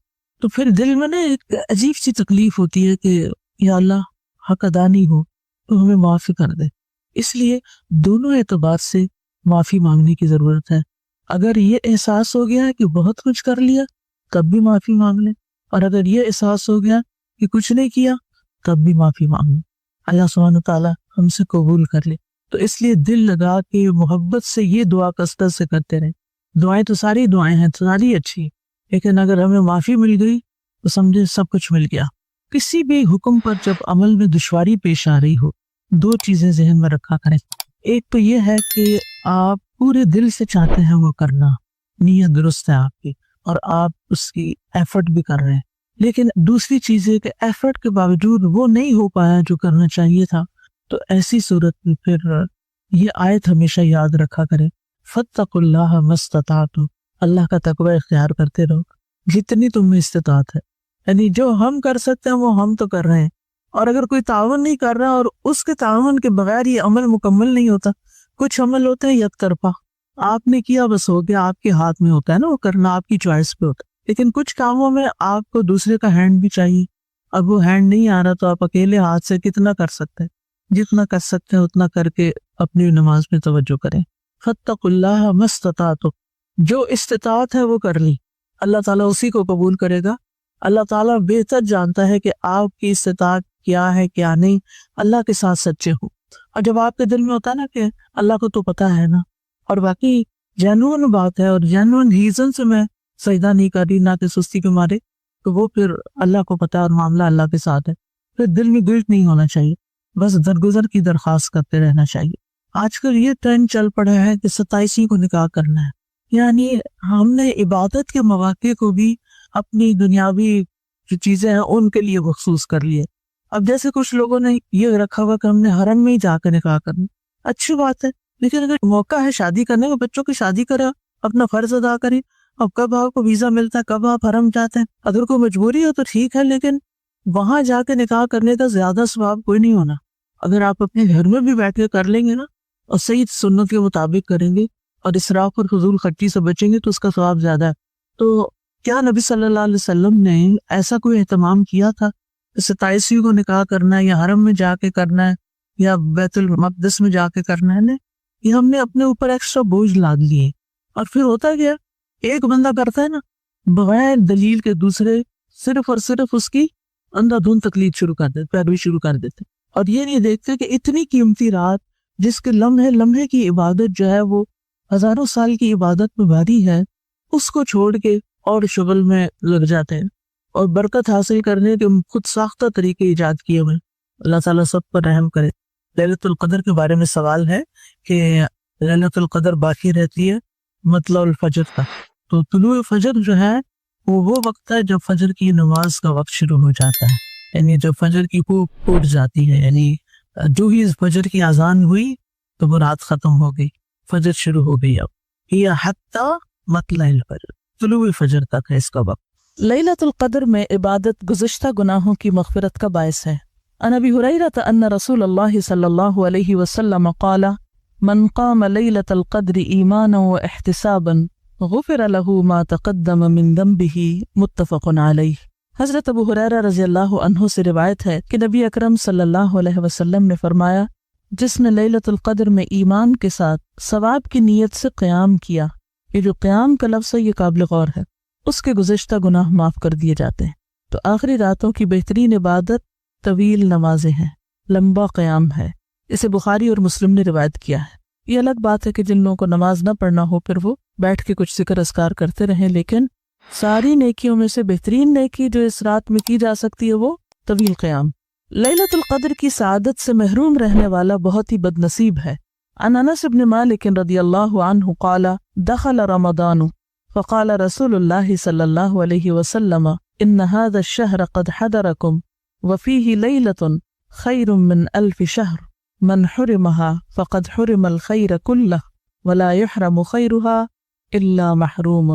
تو پھر دل میں نا ایک عجیب سی تکلیف ہوتی ہے کہ یا اللہ حق ادا نہیں ہو تو ہمیں معافی کر دے۔ اس لیے دونوں اعتبار سے معافی مانگنے کی ضرورت ہے۔ اگر یہ احساس ہو گیا کہ بہت کچھ کر لیا تب بھی معافی مانگ لیں، اور اگر یہ احساس ہو گیا کہ کچھ نہیں کیا تب بھی معافی مانگ لیں، اللہ سبحانہ تعالیٰ ہم سے قبول کر لے۔ تو اس لیے دل لگا کے محبت سے یہ دعا کثرت سے کرتے رہیں۔ دعائیں تو ساری دعائیں ہیں، ساری اچھی، لیکن اگر ہمیں معافی مل گئی تو سمجھے سب کچھ مل گیا۔ کسی بھی حکم پر جب عمل میں دشواری پیش آ رہی ہو دو چیزیں ذہن میں رکھا کریں، ایک تو یہ ہے کہ آپ پورے دل سے چاہتے ہیں وہ کرنا، نیت درست ہے آپ کی اور آپ اس کی ایفرٹ بھی کر رہے ہیں، لیکن دوسری چیز ہے کہ ایفرٹ کے باوجود وہ نہیں ہو پایا جو کرنا چاہیے تھا، تو ایسی صورت میں پھر یہ آیت ہمیشہ یاد رکھا کریں، فاتقوا اللہ ما استطعتم، اللہ کا تقوی اختیار کرتے رہو جتنی تم میں استطاعت ہے، یعنی جو ہم کر سکتے ہیں وہ ہم تو کر رہے ہیں، اور اگر کوئی تعاون نہیں کر رہا اور اس کے تعاون کے بغیر یہ عمل مکمل نہیں ہوتا، کچھ عمل ہوتے ہیں یک طرفہ، آپ نے کیا بس ہو گیا، آپ کے ہاتھ میں ہوتا ہے نا وہ کرنا، آپ کی چوائس پہ ہوتا ہے، لیکن کچھ کاموں میں آپ کو دوسرے کا ہینڈ بھی چاہیے، اب وہ ہینڈ نہیں آ رہا تو آپ اکیلے ہاتھ سے کتنا کر سکتے ہیں، جتنا کر سکتے ہیں اتنا کر کے اپنی نماز میں توجہ کریں۔ فاتقوا اللہ ما استطعتم، جو استطاعت ہے وہ کر لی، اللہ تعالیٰ اسی کو قبول کرے گا۔ اللہ تعالیٰ بہتر جانتا ہے کہ آپ کی استطاعت کیا ہے کیا نہیں، اللہ کے ساتھ سچے ہو، اور جب آپ کے دل میں ہوتا ہے نا کہ اللہ کو تو پتا ہے نا، اور باقی جینوئن بات ہے اور جینوئن ریزن سے میں سجدہ نہیں کر رہی، نہ کہ سستی کے مارے، تو وہ پھر اللہ کو پتا اور معاملہ اللہ کے ساتھ ہے، پھر دل میں گلٹ نہیں ہونا چاہیے، بس درگزر کی درخواست کرتے رہنا چاہیے۔ آج کل یہ ٹرینڈ چل پڑا ہے کہ 27 کو نکاح کرنا ہے، یعنی ہم نے عبادت کے مواقع کو بھی اپنی دنیاوی جو چیزیں ہیں ان کے لیے مخصوص کر لیے۔ اب جیسے کچھ لوگوں نے یہ رکھا ہوا کہ ہم نے حرم میں ہی جا کے نکاح کرنا، اچھی بات ہے، لیکن اگر موقع ہے شادی کرنے کا، بچوں کی شادی کرے، اپنا فرض ادا کریں، اب کب آپ کو ویزا ملتا ہے، کب آپ حرم جاتے ہیں، اگر کوئی مجبوری ہو تو ٹھیک ہے، لیکن وہاں جا کے نکاح کرنے کا زیادہ ثواب کوئی نہیں ہونا۔ اگر آپ اپنے گھر میں بھی بیٹھ کے کر لیں گے نا اور صحیح سنت کے مطابق کریں گے اور اسراف اور فضول خرچی سے بچیں گے تو اس کا ثواب زیادہ ہے۔ تو کیا نبی صلی اللہ علیہ وسلم نے ایسا کوئی اہتمام کیا تھا 27 کو نکاح کرنا ہے یا حرم میں جا کے کرنا ہے یا بیت المقدس میں جا کے کرنا ہے؟ یہ ہم نے اپنے اوپر ایکسٹرا بوجھ لاد لیے، اور پھر ہوتا گیا ایک بندہ کرتا ہے نا بغیر دلیل کے، دوسرے صرف اور صرف اس کی اندھا دھند تقلید شروع کر دیتے، پیروی شروع کر دیتے، اور یہ نہیں دیکھتے کہ اتنی قیمتی رات جس کے لمحے کی عبادت جو ہے وہ ہزاروں سال کی عبادت میں بھاری ہے، اس کو چھوڑ کے اور شغل میں لگ جاتے ہیں، اور برکت حاصل کرنے کے خود ساختہ طریقے ایجاد کیے ہوئے۔ اللہ تعالیٰ سب پر رحم کرے۔ لیلۃ القدر کے بارے میں سوال ہے کہ لیلۃ القدر باقی رہتی ہے مطلع الفجر تک، تو طلوع فجر جو ہے وہ وقت ہے جب فجر کی نماز کا وقت شروع ہو جاتا ہے، یعنی جب فجر کی خوب پھوٹ جاتی ہے، یعنی جو ہی فجر کی اذان ہوئی تو وہ رات ختم ہو گئی، فجر شروع ہو گئی۔ اب یہ حتی مطلع الفجر، طلوع فجر تک ہے اس کا وقت۔ لیلۃ القدر میں عبادت گزشتہ گناہوں کی مغفرت کا باعث ہے۔ عن ابی ہریرہ ان رسول اللہ صلی اللہ علیہ وسلم قال من قام لیلۃ القدر ایمانا واحتسابا غفر له ما تقدم من ذنبه متفق علیہ۔ حضرت ابو ہریرہ رضی اللہ عنہ سے روایت ہے کہ نبی اکرم صلی اللہ علیہ وسلم نے فرمایا، جس نے لیلۃ القدر میں ایمان کے ساتھ ثواب کی نیت سے قیام کیا، یہ جو قیام کا لفظ ہے یہ قابل غور ہے، اس کے گزشتہ گناہ معاف کر دیے جاتے ہیں۔ تو آخری راتوں کی بہترین عبادت طویل نمازیں ہیں، لمبا قیام ہے۔ اسے بخاری اور مسلم نے روایت کیا ہے۔ یہ الگ بات ہے کہ جن لوگوں کو نماز نہ پڑھنا ہو پھر وہ بیٹھ کے کچھ ذکر اذکار کرتے رہیں، لیکن ساری نیکیوں میں سے بہترین نیکی جو اس رات میں کی جا سکتی ہے وہ طویل قیام۔ لیلۃ القدر کی سعادت سے محروم رہنے والا بہت ہی بد نصیب ہے۔ عن انس بن مالک رضی اللہ عنہ قال دخل رمضان فقال رسول اللہ صلی اللہ علیہ وسلم ان هذا الشهر قد حضركم وفيه ليلة خير من 1000 شهر من حرمها فقد حرم الخير كله ولا يحرم خيرها الا محروم۔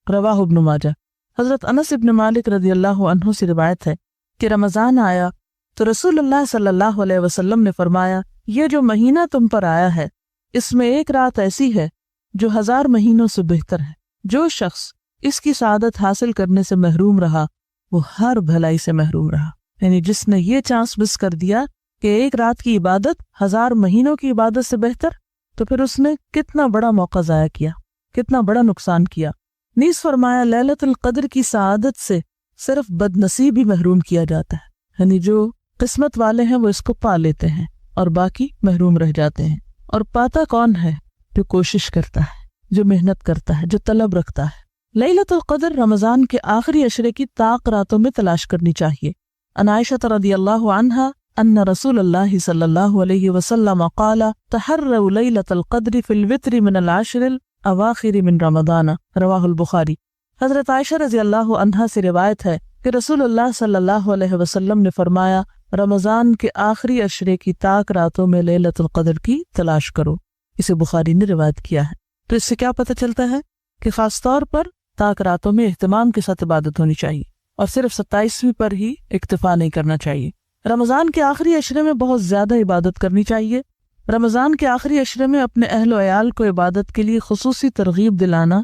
رواہ ابن ماجہ۔ حضرت انس ابن مالک رضی اللہ عنہ سے روایت ہے کہ رمضان آیا تو رسول اللہ صلی اللہ علیہ وسلم نے فرمایا، یہ جو مہینہ تم پر آیا ہے اس میں ایک رات ایسی ہے جو 1000 مہینوں سے بہتر ہے۔ جو شخص اس کی سعادت حاصل کرنے سے محروم رہا وہ ہر بھلائی سے محروم رہا، یعنی جس نے یہ چانس مس کر دیا کہ ایک رات کی عبادت 1000 مہینوں کی عبادت سے بہتر، تو پھر اس نے کتنا بڑا موقع ضائع کیا، کتنا بڑا نقصان کیا۔ نیز فرمایا لیلۃ القدر کی سعادت سے صرف بد نصیب ہی محروم کیا جاتا ہے، یعنی جو قسمت والے ہیں وہ اس کو پا لیتے ہیں اور باقی محروم رہ جاتے ہیں۔ اور پاتا کون ہے؟ جو کوشش کرتا ہے، جو محنت کرتا ہے، جو طلب رکھتا ہے۔ لیلۃ القدر رمضان کے آخری عشرے کی طاق راتوں میں تلاش کرنی چاہیے۔ عن عائشہ رضی اللہ عنہا ان رسول اللہ صلی اللہ علیہ وسلم قال تحروا لیلۃ القدر فی الوتر من العشر الاواخر من رمضان، رواہ البخاری۔ حضرت عائشہ رضی اللہ عنہا سے روایت ہے کہ رسول اللہ صلی اللہ علیہ وسلم نے فرمایا، رمضان کے آخری عشرے کی طاق راتوں میں لیلۃ القدر کی تلاش کرو۔ اسے بخاری نے روایت کیا ہے۔ تو اس سے کیا پتہ چلتا ہے کہ خاص طور پر طاق راتوں میں اہتمام کے ساتھ عبادت ہونی چاہیے اور صرف 27ویں پر ہی اکتفا نہیں کرنا چاہیے۔ رمضان کے آخری عشرے میں بہت زیادہ عبادت کرنی چاہیے۔ رمضان کے آخری عشرے میں اپنے اہل و عیال کو عبادت کے لیے خصوصی ترغیب دلانا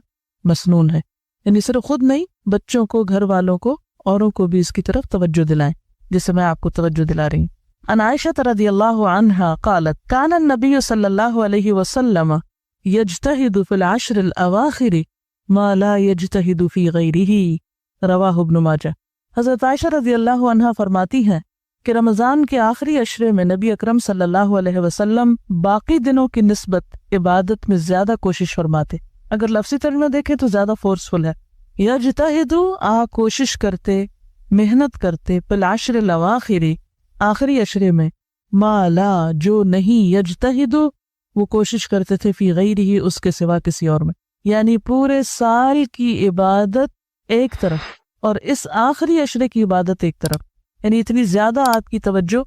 مسنون ہے، یعنی صرف خود نہیں، بچوں کو، گھر والوں کو، اوروں کو بھی اس کی طرف توجہ دلائیں، جسے میں آپ کو توجہ دلا رہی ہوں۔ عن عائشہ رضی اللہ عنہا قالت کان النبی صلی اللہ علیہ وسلم یجتہد فی العشر الاواخر ما لا یجتہد فی غیرہ، رواہ ابن ماجہ۔ حضرت عائشہ رضی اللہ عنہا فرماتی ہیں کہ رمضان کے آخری عشرے میں نبی اکرم صلی اللہ علیہ وسلم باقی دنوں کی نسبت عبادت میں زیادہ کوشش فرماتے۔ اگر لفظی ترجمہ دیکھیں تو زیادہ فورسفل ہے۔ یجتہدو، کوشش کرتے، محنت کرتے، فی العشر الاواخر، آخری عشرے میں، ما لا، جو نہیں، یجتہدو، وہ کوشش کرتے تھے، فی غیرہ، اس کے سوا کسی اور میں، یعنی پورے سال کی عبادت ایک طرف اور اس آخری عشرے کی عبادت ایک طرف، یعنی اتنی زیادہ آپ کی توجہ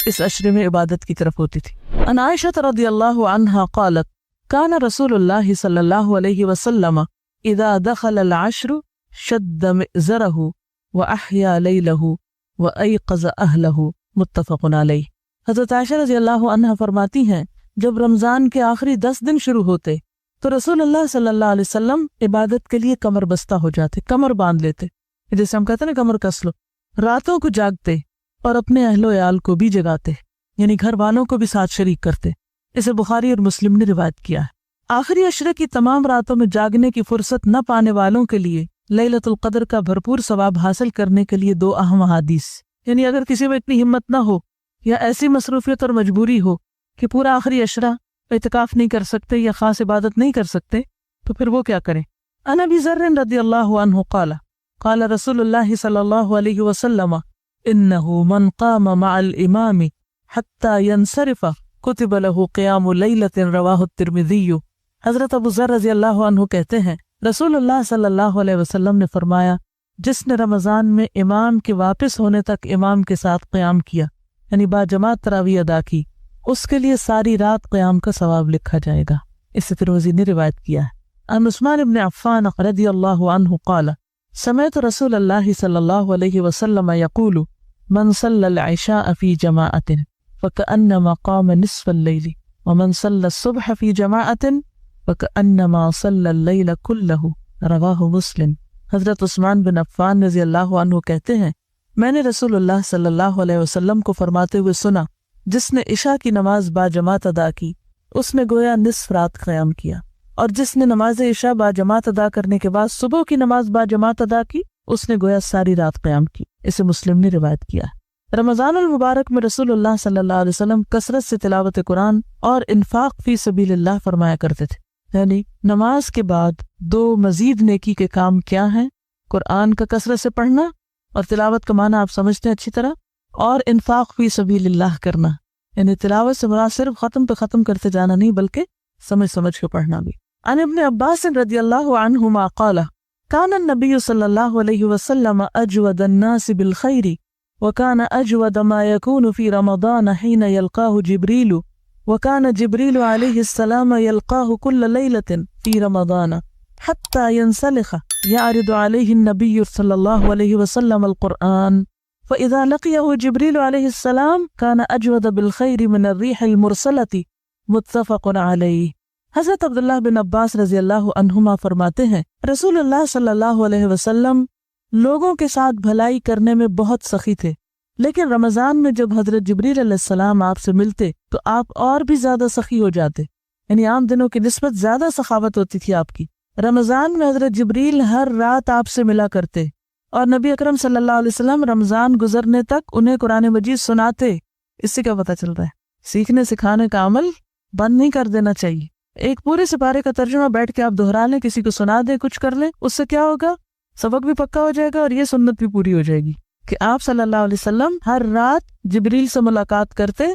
اس عشرے میں عبادت کی طرف ہوتی تھی۔ عن عائشہ رضی اللہ عنہا قالت کان رسول اللہ صلی اللہ علیہ وسلم اذا دخل العشر شد مئزرہ واحیا لیلہ وایقظ اہلہ، متفق علیہ۔ حضرت عائشہ رضی اللہ عنہا فرماتی ہیں جب رمضان کے آخری 10 دن شروع ہوتے تو رسول اللہ صلی اللہ علیہ وسلم عبادت کے لیے کمر بستہ ہو جاتے، کمر باندھ لیتے، جیسے ہم کہتے ہیں نا کمر کس لو، راتوں کو جاگتے اور اپنے اہل و عیال کو بھی جگاتے، یعنی گھر والوں کو بھی ساتھ شریک کرتے۔ اسے بخاری اور مسلم نے روایت کیا ہے۔ آخری عشرے کی تمام راتوں میں جاگنے کی فرصت نہ پانے والوں کے لیے لیلۃ القدر کا بھرپور ثواب حاصل کرنے کے لیے 2 اہم احادیث، یعنی اگر کسی میں اتنی ہمت نہ ہو یا ایسی مصروفیت اور مجبوری ہو کہ پورا آخری عشرہ اعتکاف نہیں کر سکتے یا خاص عبادت نہیں کر سکتے، تو پھر وہ کیا کریں۔ عن ابی ذر رضی اللہ عنہ قال قال رسول اللہ صلی اللہ علیہ وسلم انہ من قام مع الامام حتی ینصرف کتب له قیام لیلۃ، رواہ الترمذی۔ حضرت ابو ذر رضی اللہ عنہ کہتے ہیں رسول اللہ صلی اللہ علیہ وسلم نے فرمایا جس نے رمضان میں امام کے واپس ہونے تک امام کے ساتھ قیام کیا یعنی باجماعت تراویح ادا کی، اس کے لیے ساری رات قیام کا ثواب لکھا جائے گا۔ اس سے ترمذی نے روایت کیا ہے۔ عن عثمان بن عفان رضی اللہ عنہ قال سمعت رسول اللہ صلی اللہ علیہ وسلم یقول من صلی العشاء فی جماعت فکأنما قام نصف اللیل ومن صلی الصبح فی جماعت فکأنما صلی اللیل کلہ، رواہ مسلم۔ حضرت عثمان بن عفان رضی اللہ عنہ کہتے ہیں میں نے رسول اللہ صلی اللہ علیہ وسلم کو فرماتے ہوئے سنا جس نے عشاء کی نماز باجماعت ادا کی اس نے گویا نصف رات قیام کیا، اور جس نے نماز عشاء باجماعت ادا کرنے کے بعد صبح کی نماز باجماعت ادا کی اس نے گویا ساری رات قیام کی۔ اسے مسلم نے روایت کیا ہے۔ رمضان المبارک میں رسول اللہ صلی اللہ علیہ وسلم کثرت سے تلاوت قرآن اور انفاق فی سبیل اللہ فرمایا کرتے تھے۔ یعنی نماز کے بعد دو مزید نیکی کے کام کیا ہیں؟ قرآن کا کثرت سے پڑھنا، اور تلاوت کا معنی آپ سمجھتے ہیں اچھی طرح، اور انفاق فی سبیل اللہ کرنا، یعنی تلاوت سے مراد صرف ختم پہ ختم کرتے جانا نہیں بلکہ سمجھ سمجھ کے پڑھنا بھی۔ عن ابن عباس رضی اللہ عنہما قال كان النبي صلى الله عليه وسلم أجود الناس بالخير وكان أجود ما يكون في رمضان حين يلقاه جبريل وكان جبريل عليه السلام يلقاه كل ليلة في رمضان حتى ينسلخ يعرض عليه النبي صلى الله عليه وسلم القرآن فإذا لقيه جبريل عليه السلام كان أجود بالخير من الريح المرسلة متفق عليه۔ حضرت عبداللہ بن عباس رضی اللہ عنہما فرماتے ہیں رسول اللہ صلی اللہ علیہ وسلم لوگوں کے ساتھ بھلائی کرنے میں بہت سخی تھے، لیکن رمضان میں جب حضرت جبریل علیہ السلام آپ سے ملتے تو آپ اور بھی زیادہ سخی ہو جاتے، یعنی عام دنوں کی نسبت زیادہ سخاوت ہوتی تھی آپ کی۔ رمضان میں حضرت جبریل ہر رات آپ سے ملا کرتے اور نبی اکرم صلی اللہ علیہ وسلم رمضان گزرنے تک انہیں قرآن مجید سناتے۔ اس سے کیا پتہ چلتا ہے؟ سیکھنے سکھانے کا عمل بند نہیں کر دینا چاہیے۔ ایک پورے سپارے کا ترجمہ بیٹھ کے آپ دہرا لیں، کسی کو سنا دیں، کچھ کر لیں، اس سے کیا ہوگا؟ سبق بھی پکا ہو جائے گا اور یہ سنت بھی پوری ہو جائے گی کہ آپ صلی اللہ علیہ وسلم ہر رات جبریل سے ملاقات کرتے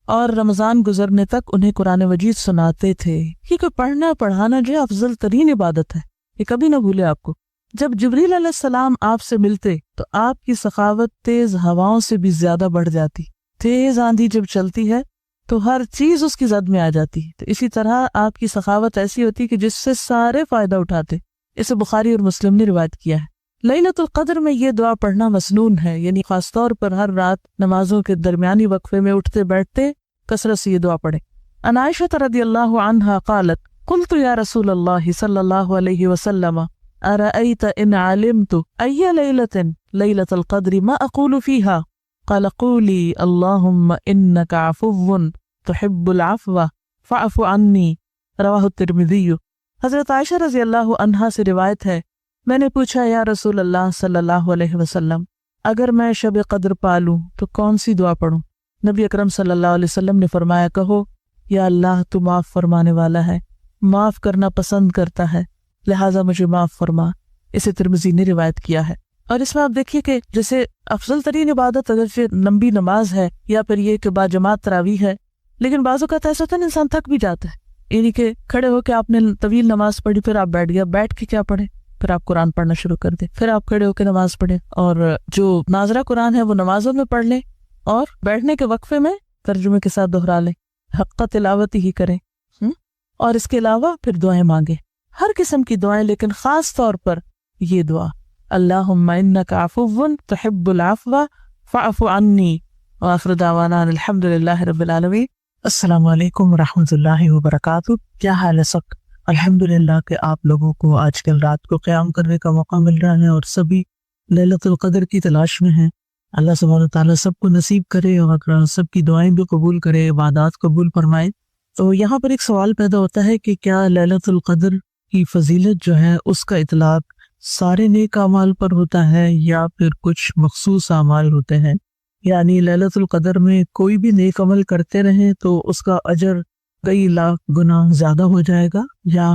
اور رمضان گزرنے تک انہیں قرآن مجید سناتے تھے۔ کیونکہ پڑھنا پڑھانا جو ہے افضل ترین عبادت ہے، یہ کبھی نہ بھولے آپ کو۔ جب جبریل علیہ السلام آپ سے ملتے تو آپ کی سخاوت تیز ہواؤں سے بھی زیادہ بڑھ جاتی۔ تیز آندھی جب چلتی ہے تو ہر چیز اس کی زد میں آ جاتی، تو اسی طرح آپ کی سخاوت ایسی ہوتی کہ جس سے سارے فائدہ اٹھاتے۔ اسے بخاری اور مسلم نے روایت کیا ہے۔ لیلۃ القدر میں یہ دعا پڑھنا مسنون ہے، یعنی خاص طور پر ہر رات نمازوں کے درمیانی وقفے میں اٹھتے بیٹھتے کثرت سے یہ دعا پڑھیں۔ عن عائشہ رضی اللہ عنہا قالت قلت یا رسول اللہ صلی اللہ علیہ وسلم ارأیت ان علمت ای لیلۃ لیلۃ القدر ما اقول فیہا قال قولی اللہم انک عفو تحب العفو فاعف عنی، رواہ الترمذی۔ حضرت عائشہ رضی اللہ عنہا سے روایت ہے میں نے پوچھا یا رسول اللہ صلی اللہ علیہ وسلم اگر میں شب قدر پالوں تو کون سی دعا پڑھوں؟ نبی اکرم صلی اللہ علیہ وسلم نے فرمایا کہو یا اللہ تو معاف فرمانے والا ہے، معاف کرنا پسند کرتا ہے، لہٰذا مجھے معاف فرما۔ اسے ترمذی نے روایت کیا ہے۔ اور اس میں آپ دیکھیے کہ جیسے افضل ترین عبادت اگرچہ لمبی نماز ہے یا پھر یہ کہ باجماعت تراویح ہے، لیکن بعض اوقات ایسا ہوتا ہے انسان تھک بھی جاتا ہے، یعنی کہ کھڑے ہو کے آپ نے طویل نماز پڑھی، پھر آپ بیٹھ گیا، بیٹھ کے کیا پڑھیں؟ پھر آپ قرآن پڑھنا شروع کر دیں، پھر آپ کھڑے ہو کے نماز پڑھیں، اور جو ناظرہ قرآن ہے وہ نمازوں میں پڑھ لیں اور بیٹھنے کے وقفے میں ترجمے کے ساتھ دہرا لیں، حق تلاوت ہی کریں، اور اس کے علاوہ پھر دعائیں مانگیں، ہر قسم کی دعائیں، لیکن خاص طور پر یہ دعا اللہم انک عفو تحب العفو فاعف عنی، وآخر دعوانا الحمدللہ رب العالمین۔ السلام علیکم ورحمۃ اللہ وبرکاتہ۔ کیا حال ہے سب؟ الحمدللہ کہ آپ لوگوں کو آج کل رات کو قیام کرنے کا موقع مل رہا ہے اور سبھی لیلۃ القدر کی تلاش میں ہیں۔ اللہ سبحانہ تعالیٰ سب کو نصیب کرے اور سب کی دعائیں بھی قبول کرے، عبادات قبول فرمائے۔ تو یہاں پر ایک سوال پیدا ہوتا ہے کہ کیا لیلۃ القدر کی فضیلت جو ہے اس کا اطلاق سارے نیک اعمال پر ہوتا ہے یا پھر کچھ مخصوص اعمال ہوتے ہیں؟ یعنی لیلۃ القدر میں کوئی بھی نیک عمل کرتے رہیں تو اس کا اجر کئی لاکھ گنا زیادہ ہو جائے گا، یا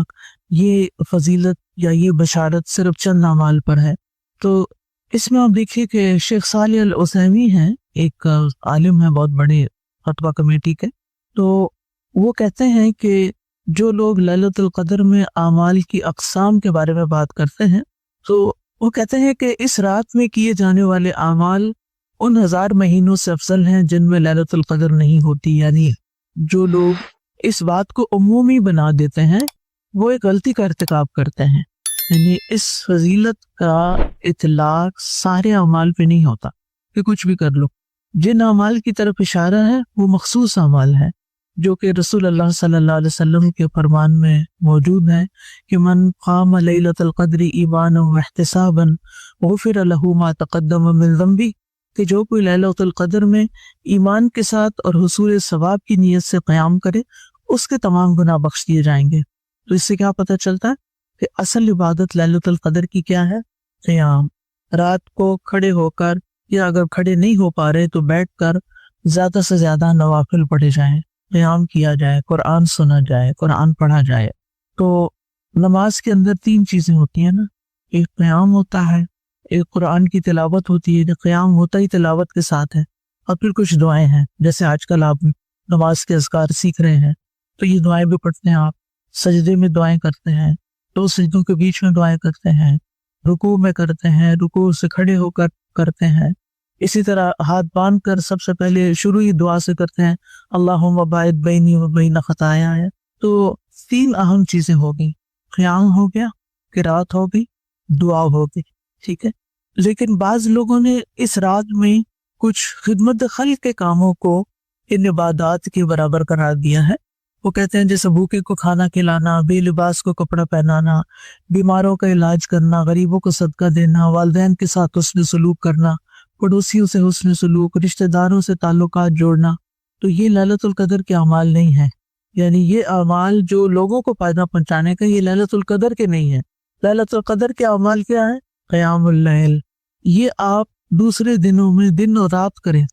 یہ فضیلت یا یہ بشارت صرف چند اعمال پر ہے؟ تو اس میں آپ دیکھیے کہ شیخ صالح العثیمین ہیں، ایک عالم ہیں بہت بڑے فتویٰ کمیٹی کے، تو وہ کہتے ہیں کہ جو لوگ لیلۃ القدر میں اعمال کی اقسام کے بارے میں بات کرتے ہیں تو وہ کہتے ہیں کہ اس رات میں کیے جانے والے اعمال ان 1000 مہینوں سے افضل ہیں جن میں لیلۃ القدر نہیں ہوتی. یعنی جو لوگ اس بات کو عمومی بنا دیتے ہیں وہ ایک غلطی کا ارتکاب کرتے ہیں. یعنی اس فضیلت کا اطلاق سارے اعمال پہ نہیں ہوتا کہ کچھ بھی کر لو. جن اعمال کی طرف اشارہ ہے وہ مخصوص اعمال ہے جو کہ رسول اللہ صلی اللہ علیہ وسلم کے فرمان میں موجود ہے کہ من قام لیلۃ القدر ایمانا واحتسابا غفر له ما تقدم من ذنبه، کہ جو کوئی لیلۃ القدر میں ایمان کے ساتھ اور حصول ثواب کی نیت سے قیام کرے اس کے تمام گناہ بخش دیے جائیں گے. تو اس سے کیا پتہ چلتا ہے کہ اصل عبادت لیلۃ القدر کی کیا ہے؟ قیام. رات کو کھڑے ہو کر یا اگر کھڑے نہیں ہو پا رہے تو بیٹھ کر زیادہ سے زیادہ نوافل پڑھے جائیں، قیام کیا جائے، قرآن سنا جائے، قرآن پڑھا جائے. تو نماز کے اندر 3 چیزیں ہوتی ہیں نا، ایک قیام ہوتا ہے، ایک قرآن کی تلاوت ہوتی ہے، قیام ہوتا ہی تلاوت کے ساتھ ہے، اور پھر کچھ دعائیں ہیں. جیسے آج کل آپ نماز کے اذکار سیکھ رہے ہیں تو یہ دعائیں بھی پڑھتے ہیں. آپ سجدے میں دعائیں کرتے ہیں، 2 سجدوں کے بیچ میں دعائیں کرتے ہیں، رکوع میں کرتے ہیں، رکوع سے کھڑے ہو کر کرتے ہیں. اسی طرح ہاتھ باندھ کر سب سے پہلے شروع ہی دعا سے کرتے ہیں اللہم باعث بینی و بین خطایا. تو 3 اہم چیزیں ہو گئی، قیام ہو گیا، قرات ہو گئی، دعا ہو گئی. ٹھیک ہے. لیکن بعض لوگوں نے اس رات میں کچھ خدمت خلق کے کاموں کو ان عبادات کے برابر قرار دیا ہے. وہ کہتے ہیں جیسے بھوکے کو کھانا کھلانا، بے لباس کو کپڑا پہنانا، بیماروں کا علاج کرنا، غریبوں کو صدقہ دینا، والدین کے ساتھ حسن سلوک کرنا، پڑوسیوں سے حسن سلوک، رشتہ داروں سے تعلقات جوڑنا. تو یہ لیلۃ القدر کے اعمال نہیں ہیں. یعنی یہ اعمال جو لوگوں کو فائدہ پہنچانے کا، یہ لیلۃ القدر کے نہیں ہیں. لیلۃ القدر کے اعمال کیا ہیں؟ قیام اللیل. یہ آپ دوسرے دنوں میں دن اور رات کریں،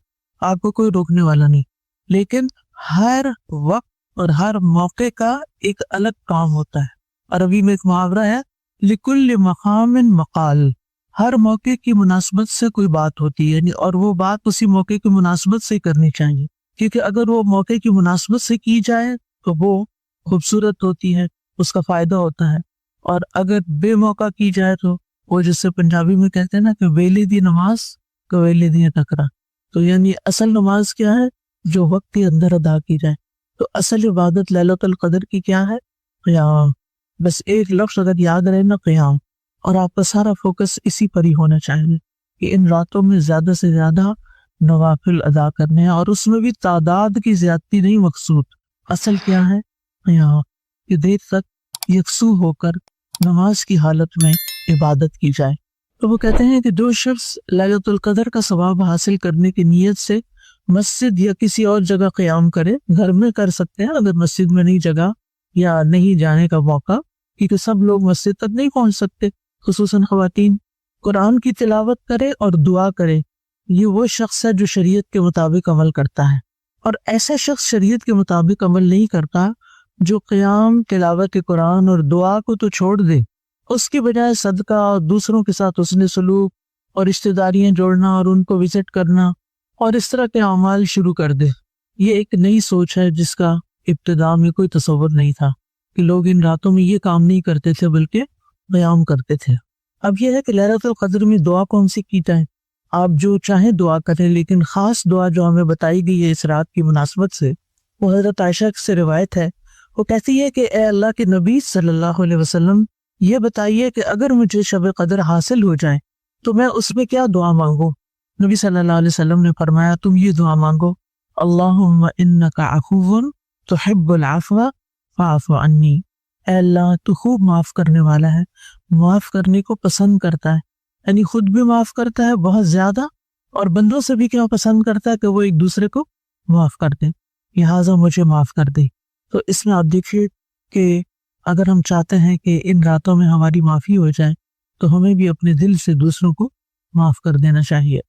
آپ کو کوئی روکنے والا نہیں. لیکن ہر وقت اور ہر موقع کا ایک الگ کام ہوتا ہے. عربی میں ایک محاورہ ہے لِكُلِّ مَقَامٍ مَقَال. ہر موقع کی مناسبت سے کوئی بات ہوتی ہے، یعنی اور وہ بات اسی موقع کی مناسبت سے کرنی چاہیے، کیونکہ اگر وہ موقع کی مناسبت سے کی جائے تو وہ خوبصورت ہوتی ہے، اس کا فائدہ ہوتا ہے. اور اگر بے موقع کی جائے تو وہ جس سے پنجابی میں کہتے ہیں نا کہ ویلے دی نماز کویلے دی ٹکرا. تو یعنی اصل نماز کیا ہے؟ جو وقت کے اندر ادا کی جائے. تو اصل عبادت لیلۃ القدر کی کیا ہے؟ قیام. بس ایک لفظ اگر یاد رہے نا، قیام، اور آپ کا سارا فوکس اسی پر ہی ہونا چاہیے کہ ان راتوں میں زیادہ سے زیادہ نوافل ادا کرنے ہیں، اور اس میں بھی تعداد کی زیادتی نہیں مقصود. اصل کیا ہے؟ قیام، کہ دیر تک یکسو ہو کر نماز کی حالت میں عبادت کی جائے. تو وہ کہتے ہیں کہ جو شخص لیلۃ القدر کا ثواب حاصل کرنے کی نیت سے مسجد یا کسی اور جگہ قیام کرے، گھر میں کر سکتے ہیں اگر مسجد میں نہیں جگہ یا نہیں جانے کا موقع، کیونکہ سب لوگ مسجد تک نہیں پہنچ سکتے، خصوصاً خواتین. قرآن کی تلاوت کرے اور دعا کرے. یہ وہ شخص ہے جو شریعت کے مطابق عمل کرتا ہے. اور ایسا شخص شریعت کے مطابق عمل نہیں کرتا جو قیام، تلاوت قرآن اور دعا کو تو چھوڑ دے، اس کی بجائے صدقہ اور دوسروں کے ساتھ حسن سلوک اور رشتہ داریاں جوڑنا اور ان کو وزٹ کرنا اور اس طرح کے اعمال شروع کر دے. یہ ایک نئی سوچ ہے جس کا ابتدا میں کوئی تصور نہیں تھا کہ لوگ ان راتوں میں یہ کام نہیں کرتے تھے بلکہ قیام کرتے تھے. اب یہ ہے کہ لیلۃ القدر میں دعا کون سی کی جائے؟ آپ جو چاہیں دعا کریں، لیکن خاص دعا جو ہمیں بتائی گئی ہے اس رات کی مناسبت سے، وہ حضرت عائشہ سے روایت ہے. وہ کہتی ہے کہ اے اللہ کے نبی صلی اللہ علیہ وسلم، یہ بتائیے کہ اگر مجھے شب قدر حاصل ہو جائے تو میں اس میں کیا دعا مانگوں؟ نبی صلی اللہ علیہ وسلم نے فرمایا تم یہ دعا مانگو اللہم انک عفو تحب العفو فاعف عنی. اے اللہ تو خوب معاف کرنے والا ہے، معاف کرنے کو پسند کرتا ہے. یعنی خود بھی معاف کرتا ہے بہت زیادہ، اور بندوں سے بھی کیا پسند کرتا ہے کہ وہ ایک دوسرے کو معاف کر دیں، لہٰذا مجھے معاف کر دے. تو اس میں آپ دیکھیے کہ اگر ہم چاہتے ہیں کہ ان راتوں میں ہماری معافی ہو جائے تو ہمیں بھی اپنے دل سے دوسروں کو معاف کر دینا چاہیے.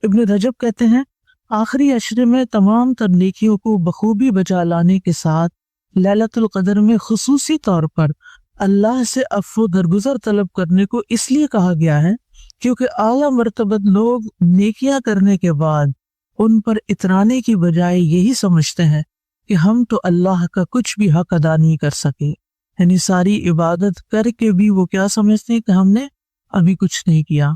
ابن رجب کہتے ہیں آخری عشرے میں تمام تر نیکیوں کو بخوبی بجا لانے کے ساتھ لیلۃ القدر میں خصوصی طور پر اللہ سے عفو درگزر طلب کرنے کو اس لیے کہا گیا ہے کیونکہ اعلیٰ مرتبت لوگ نیکیاں کرنے کے بعد ان پر اترانے کی بجائے یہی سمجھتے ہیں کہ ہم تو اللہ کا کچھ بھی حق ادا نہیں کر سکے. یعنی ساری عبادت کر کے بھی وہ کیا سمجھتے ہیں کہ ہم نے ابھی کچھ نہیں کیا،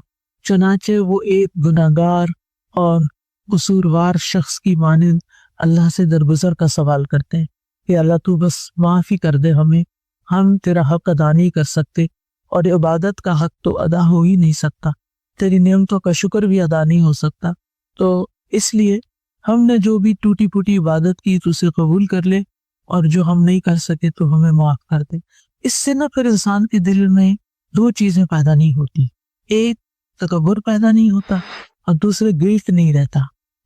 چنانچہ وہ ایک گناہگار اور قصوروار شخص کی مانند اللہ سے درگزر کا سوال کرتے ہیں کہ اللہ تو بس معافی کر دے ہمیں، ہم تیرا حق ادا نہیں کر سکتے، اور عبادت کا حق تو ادا ہو ہی نہیں سکتا، تیری نعمتوں کا شکر بھی ادا نہیں ہو سکتا، تو اس لیے ہم نے جو بھی ٹوٹی پھوٹی عبادت کی تو اسے قبول کر لے، اور جو ہم نہیں کر سکے تو ہمیں معاف کر دے۔ اس سے نہ پھر انسان کے دل میں دو چیزیں پیدا نہیں ہوتی، ایک تکبر پیدا نہیں ہوتا اور دوسرے گلٹ نہیں رہتا۔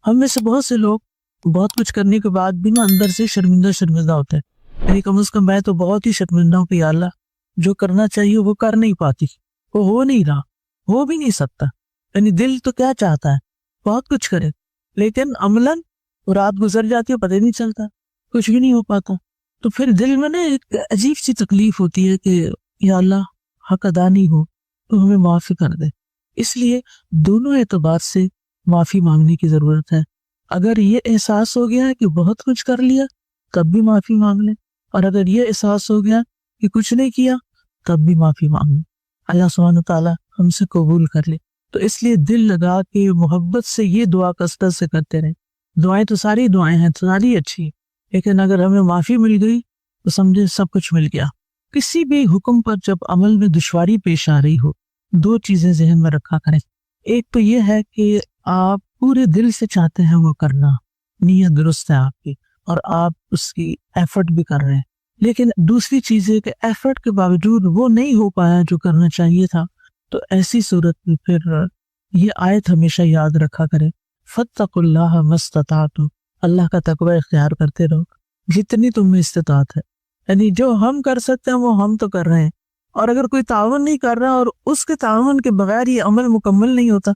ہم میں سے بہت سے لوگ بہت کچھ کرنے کے بعد بھی نا اندر سے شرمندہ ہوتے ہیں، یعنی کم از کم میں تو بہت ہی شرمندہ ہوں کہ یا اللہ جو کرنا چاہیے وہ کر نہیں پاتی، وہ ہو نہیں رہا، ہو بھی نہیں سکتا، یعنی دل تو کیا چاہتا ہے بہت کچھ کرے، لیکن عملاً رات گزر جاتی ہے پتہ ہی نہیں چلتا، کچھ بھی نہیں ہو پاتا، تو پھر دل میں نا ایک عجیب سی تکلیف ہوتی ہے کہ یا اللہ حق ادا نہیں ہو تو ہمیں معافی کر دے۔ اس لیے دونوں اعتبار سے معافی مانگنے کی ضرورت ہے۔ اگر یہ احساس ہو گیا ہے کہ بہت کچھ کر لیا تب بھی معافی مانگ لیں، اور اگر یہ احساس ہو گیا کہ کچھ نہیں کیا تب بھی معافی مانگ لیں، اللہ سبحانہ تعالیٰ ہم سے قبول کر لے۔ تو اس لیے دل لگا کے محبت سے یہ دعا کثرت سے کرتے رہیں۔ دعائیں تو ساری دعائیں ہیں، ساری اچھی ہیں، لیکن اگر ہمیں معافی مل گئی تو سمجھے سب کچھ مل گیا۔ کسی بھی حکم پر جب عمل میں دشواری پیش آ رہی ہو، دو چیزیں ذہن میں رکھا کریں۔ ایک تو یہ ہے کہ آپ پورے دل سے چاہتے ہیں وہ کرنا، نیت درست ہے آپ کی اور آپ اس کی ایفرٹ بھی کر رہے ہیں، لیکن دوسری چیز ہے کہ ایفرٹ کے باوجود وہ نہیں ہو پایا جو کرنا چاہیے تھا، تو ایسی صورت میں پھر یہ آیت ہمیشہ یاد رکھا کریں، فاتقوا اللہ ما استطعتم، اللہ کا تقوی اختیار کرتے رہو جتنی تم میں استطاعت ہے، یعنی جو ہم کر سکتے ہیں وہ ہم تو کر رہے ہیں، اور اگر کوئی تعاون نہیں کر رہا اور اس کے تعاون کے بغیر یہ عمل مکمل نہیں ہوتا۔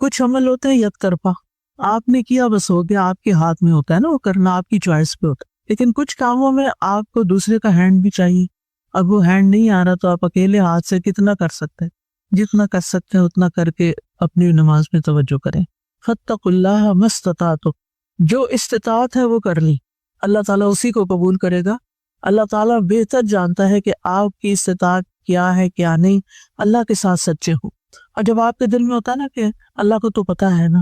کچھ عمل ہوتے ہیں یک طرفہ، آپ نے کیا بس ہو گیا، آپ کے ہاتھ میں ہوتا ہے نا وہ کرنا، آپ کی چوائس پہ ہوتا ہے، لیکن کچھ کاموں میں آپ کو دوسرے کا ہینڈ بھی چاہیے، اب وہ ہینڈ نہیں آ رہا تو آپ اکیلے ہاتھ سے کتنا کر سکتے ہیں، جتنا کر سکتے ہیں اتنا کر کے اپنی نماز میں توجہ کریں۔ فاتقوا اللہ ما استطعتم، جو استطاعت ہے وہ کر لی، اللہ تعالیٰ اسی کو قبول کرے گا۔ اللہ تعالیٰ بہتر جانتا ہے کہ آپ کی استطاعت کیا ہے کیا نہیں، اللہ کے ساتھ سچے ہو، اور جب آپ کے دل میں ہوتا ہے نا کہ اللہ کو تو پتا ہے نا،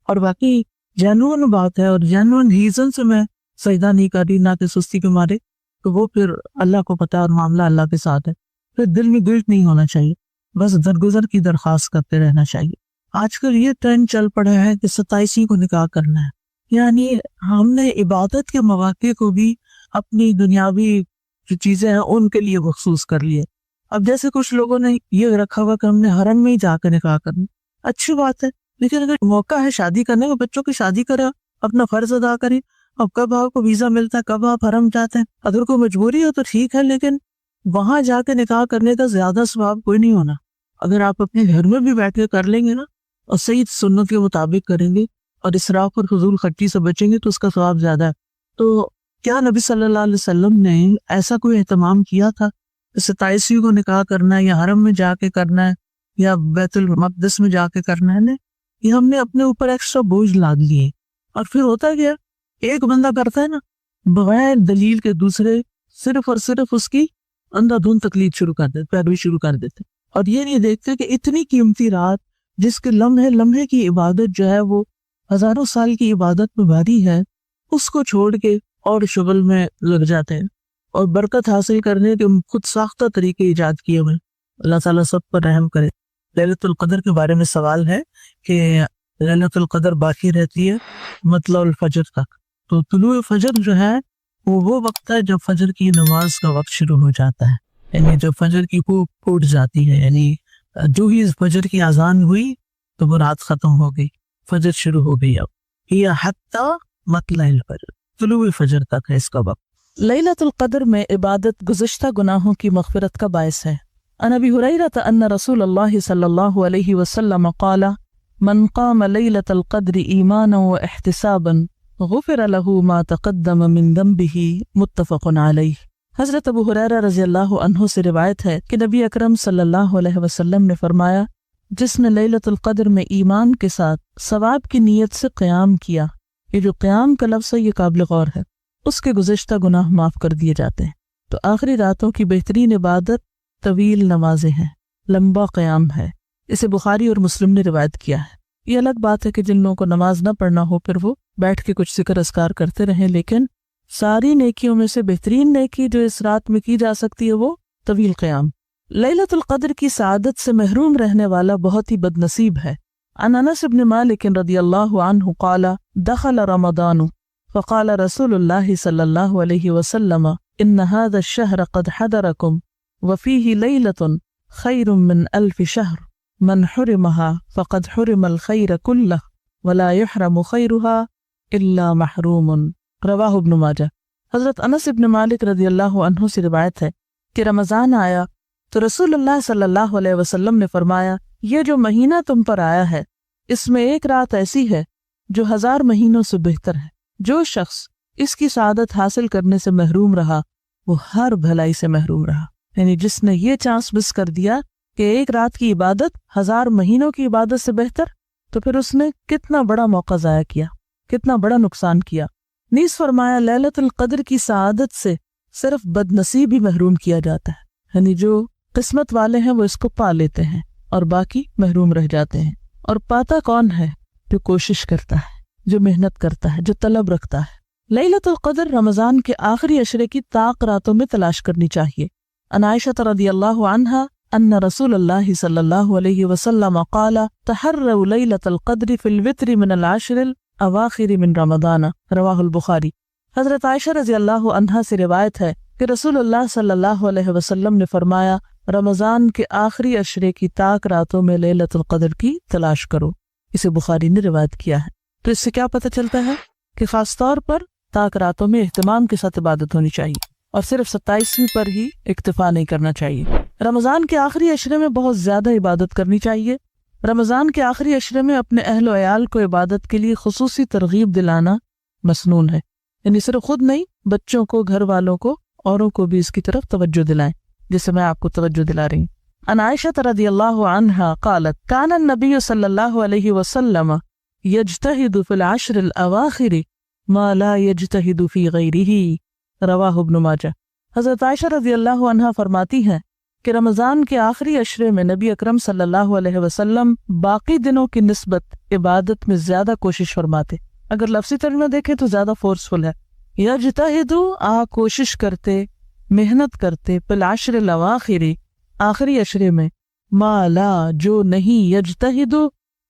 اور باقی جینوئن بات ہے اور جینوئن ریزن سے میں سجدہ نہیں کر رہی، نہ کہ سستی کے مارے، تو وہ پھر اللہ کو پتا اور معاملہ اللہ کے ساتھ ہے، پھر دل میں گلٹ نہیں ہونا چاہیے، بس درگزر کی درخواست کرتے رہنا چاہیے۔ آج کل یہ ٹرینڈ چل پڑا ہے کہ 27 کو نکاح کرنا ہے، یعنی ہم نے عبادت کے مواقع کو بھی اپنی دنیاوی جو چیزیں ہیں ان کے لیے مخصوص کر لیے۔ اب جیسے کچھ لوگوں نے یہ رکھا ہوا کہ ہم نے حرم میں ہی جا کے نکاح کرنا، اچھی بات ہے، لیکن اگر موقع ہے شادی کرنے کا، بچوں کی شادی کرے، اپنا فرض ادا کریں، اب کب آپ کو ویزا ملتا ہے، کب آپ حرم جاتے ہیں، اگر کوئی مجبوری ہو تو ٹھیک ہے، لیکن وہاں جا کے نکاح کرنے کا زیادہ ثواب کوئی نہیں ہونا۔ اگر آپ اپنے گھر میں بھی بیٹھ کے کر لیں گے نا اور صحیح سنت کے مطابق کریں گے اور اسراف اور فضول خرچی سے بچیں گے تو اس کا ثواب زیادہ ہے۔ تو کیا نبی صلی اللہ علیہ وسلم نے ایسا کوئی اہتمام کیا تھا 27 کو نکاح کرنا ہے یا حرم میں جا کے کرنا ہے یا بیت المقدس میں جا کے کرنا ہے؟ نہیں، یہ ہم نے اپنے اوپر ایکسٹرا بوجھ لاد لیے، اور پھر ہوتا گیا ایک بندہ کرتا ہے نا بغیر دلیل کے، دوسرے صرف اور صرف اس کی اندھا دھند تقلید شروع کر دیتے، پیروی شروع کر دیتے، اور یہ نہیں دیکھتے کہ اتنی قیمتی رات جس کے لمحے کی عبادت جو ہے وہ ہزاروں سال کی عبادت میں بھاری ہے، اس کو چھوڑ کے اور شغل میں لگ جاتے ہیں، اور برکت حاصل کرنے کے خود ساختہ طریقے ایجاد کیے ہوئے۔ اللہ تعالیٰ سب پر رحم کرے۔ لیلۃ القدر کے بارے میں سوال ہے کہ لیلۃ القدر باقی رہتی ہے مطلع الفجر تک، تو طلوع فجر جو ہے وہ وقت ہے جب فجر کی نماز کا وقت شروع ہو جاتا ہے، یعنی جب فجر کی خوب پھوٹ جاتی ہے، یعنی جو ہی فجر کی اذان ہوئی تو وہ رات ختم ہو گئی، فجر شروع ہو گئی۔ اب یہ حتی مطلع الفجر، طلوع فجر تک ہے اس کا وقت۔ لیلۃ القدر میں عبادت گزشتہ گناہوں کی مغفرت کا باعث ہے۔ عن ابی ہریرہ ان رسول اللہ صلی اللہ علیہ وسلم قال من قام لیلۃ القدر ایمانا واحتسابا غفر له ما تقدم من ذنبه متفق علیہ۔ حضرت ابو ہریرہ رضی اللہ عنہ سے روایت ہے کہ نبی اکرم صلی اللہ علیہ وسلم نے فرمایا، جس نے لیلۃ القدر میں ایمان کے ساتھ ثواب کی نیت سے قیام کیا، یہ جو قیام کا لفظ ہے یہ قابل غور ہے، اس کے گزشتہ گناہ معاف کر دیے جاتے ہیں۔ تو آخری راتوں کی بہترین عبادت طویل نمازیں ہیں، لمبا قیام ہے، اسے بخاری اور مسلم نے روایت کیا ہے۔ یہ الگ بات ہے کہ جن لوگوں کو نماز نہ پڑھنا ہو پھر وہ بیٹھ کے کچھ ذکر اذکار کرتے رہیں، لیکن ساری نیکیوں میں سے بہترین نیکی جو اس رات میں کی جا سکتی ہے وہ طویل قیام۔ لیلۃ القدر کی سعادت سے محروم رہنے والا بہت ہی بد نصیب ہے۔ عن انس بن مالک رضی اللہ عنہ قال دخل رمضان فقال رسول اللہ صلی اللہ علیہ وسلم ان هذا الشهر قد حضركم وفيه ليلة خير من 1000 شهر من حرمها فقد حرم الخير كله ولا يحرم خيرها الا محروم۔ رواہ ابن ماجہ۔ حضرت انس بن مالک رضی اللہ عنہ سے روایت ہے کہ رمضان آیا تو رسول اللہ صلی اللہ علیہ وسلم نے فرمایا یہ جو مہینہ تم پر آیا ہے اس میں ایک رات ایسی ہے جو 1000 مہینوں سے بہتر ہے۔ جو شخص اس کی سعادت حاصل کرنے سے محروم رہا وہ ہر بھلائی سے محروم رہا، یعنی جس نے یہ چانس مس کر دیا کہ ایک رات کی عبادت 1000 مہینوں کی عبادت سے بہتر، تو پھر اس نے کتنا بڑا موقع ضائع کیا، کتنا بڑا نقصان کیا۔ نیز فرمایا لیلۃ القدر کی سعادت سے صرف بد نصیب ہی محروم کیا جاتا ہے، یعنی جو قسمت والے ہیں وہ اس کو پا لیتے ہیں اور باقی محروم رہ جاتے ہیں۔ اور پاتا کون ہے؟ جو کوشش کرتا ہے، جو محنت کرتا ہے، جو طلب رکھتا ہے۔ لیلۃ القدر رمضان کے آخری عشرے کی طاق راتوں میں تلاش کرنی چاہیے۔ عن عائشہ رضی اللہ عنہا ان رسول اللہ صلی اللہ علیہ وسلم قال تحروا لیلۃ القدر فی الوتر من العشر الاواخر من رمضان۔ رواہ البخاری۔ حضرت عائشہ رضی اللہ عنہا سے روایت ہے کہ رسول اللہ صلی اللہ علیہ وسلم نے فرمایا رمضان کے آخری عشرے کی طاق راتوں میں لیلۃ القدر کی تلاش کرو۔ اسے بخاری نے روایت کیا ہے۔ تو اس سے کیا پتہ چلتا ہے کہ خاص طور پر طاق راتوں میں اہتمام کے ساتھ عبادت ہونی چاہیے اور صرف 27ویں پر ہی اکتفا نہیں کرنا چاہیے۔ رمضان کے آخری عشرے میں بہت زیادہ عبادت کرنی چاہیے۔ رمضان کے آخری عشرے میں اپنے اہل و عیال کو عبادت کے لیے خصوصی ترغیب دلانا مسنون ہے، یعنی صرف خود نہیں، بچوں کو، گھر والوں کو، اوروں کو بھی اس کی طرف توجہ دلائیں، جسے میں آپ کو توجہ دلا رہی ہوں۔ عن عائشہ رضی اللہ عنہا قالت کان النبی صلی اللہ علیہ وسلم یجتہد فی العشر الاواخر ما لا یجتہد فی غیرہ۔ رواہ ابن ماجہ۔ حضرت عائشہ رضی اللہ عنہا فرماتی ہیں کہ رمضان کے آخری عشرے میں نبی اکرم صلی اللہ علیہ وسلم باقی دنوں کی نسبت عبادت میں زیادہ کوشش فرماتے۔ اگر لفظی ترجمہ دیکھیں تو زیادہ فورسفل ہے۔ یجتہد کوشش کرتے، محنت کرتے، فی العشر الاواخر آخری عشرے میں، ما لا جو نہیں، یجتہد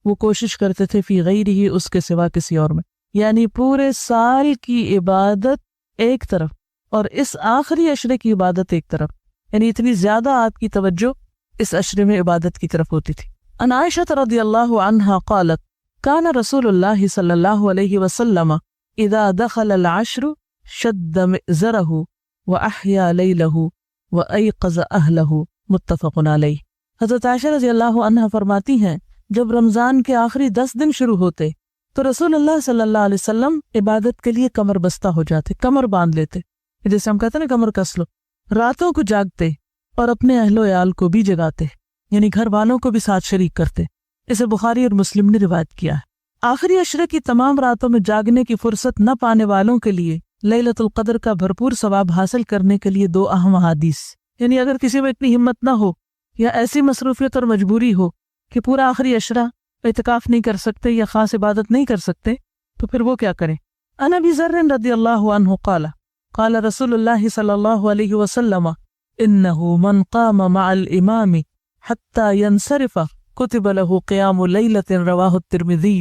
وہ کوشش کرتے تھے، فی غیرہ اس کے سوا کسی اور میں، یعنی پورے سال کی عبادت ایک طرف اور اس آخری عشرے کی عبادت ایک طرف، یعنی اتنی زیادہ آپ کی توجہ اس عشرے میں عبادت کی طرف ہوتی تھی۔ عن عائشہ رضی اللہ عنہا قالت کان رسول اللہ صلی اللہ علیہ وسلم اذا دخل العشر شد مئزرہ وَأَحْيَا لَيْلَهُ وَأَيْقَظَ أَهْلَهُ متفق علیہ۔ حضرت عائشہ رضی اللہ عنہا فرماتی ہیں جب رمضان کے آخری 10 دن شروع ہوتے تو رسول اللہ صلی اللہ علیہ وسلم عبادت کے لیے کمر بستہ ہو جاتے، کمر باندھ لیتے، جیسے ہم کہتے ہیں نا کمر کس لو، راتوں کو جاگتے اور اپنے اہل و عیال کو بھی جگاتے، یعنی گھر والوں کو بھی ساتھ شریک کرتے۔ اسے بخاری اور مسلم نے روایت کیا ہے۔ آخری عشرے کی تمام راتوں میں جاگنے کی فرصت نہ پانے والوں کے لیے لیلۃ القدر کا بھرپور ثواب حاصل کرنے کے لیے 2 اہم احادیث، یعنی اگر کسی میں اتنی ہمت نہ ہو یا ایسی مصروفیت اور مجبوری ہو کہ پورا آخری عشرہ اعتکاف نہیں کر سکتے یا خاص عبادت نہیں کر سکتے، تو پھر وہ کیا کریں۔ عن ابی ذر رضی اللہ عنہ قال قال رسول اللہ صلی اللہ علیہ وسلم انه من قام مع الامام حتى ينصرف كتب له قیام لیلۃ رواہ الترمذی۔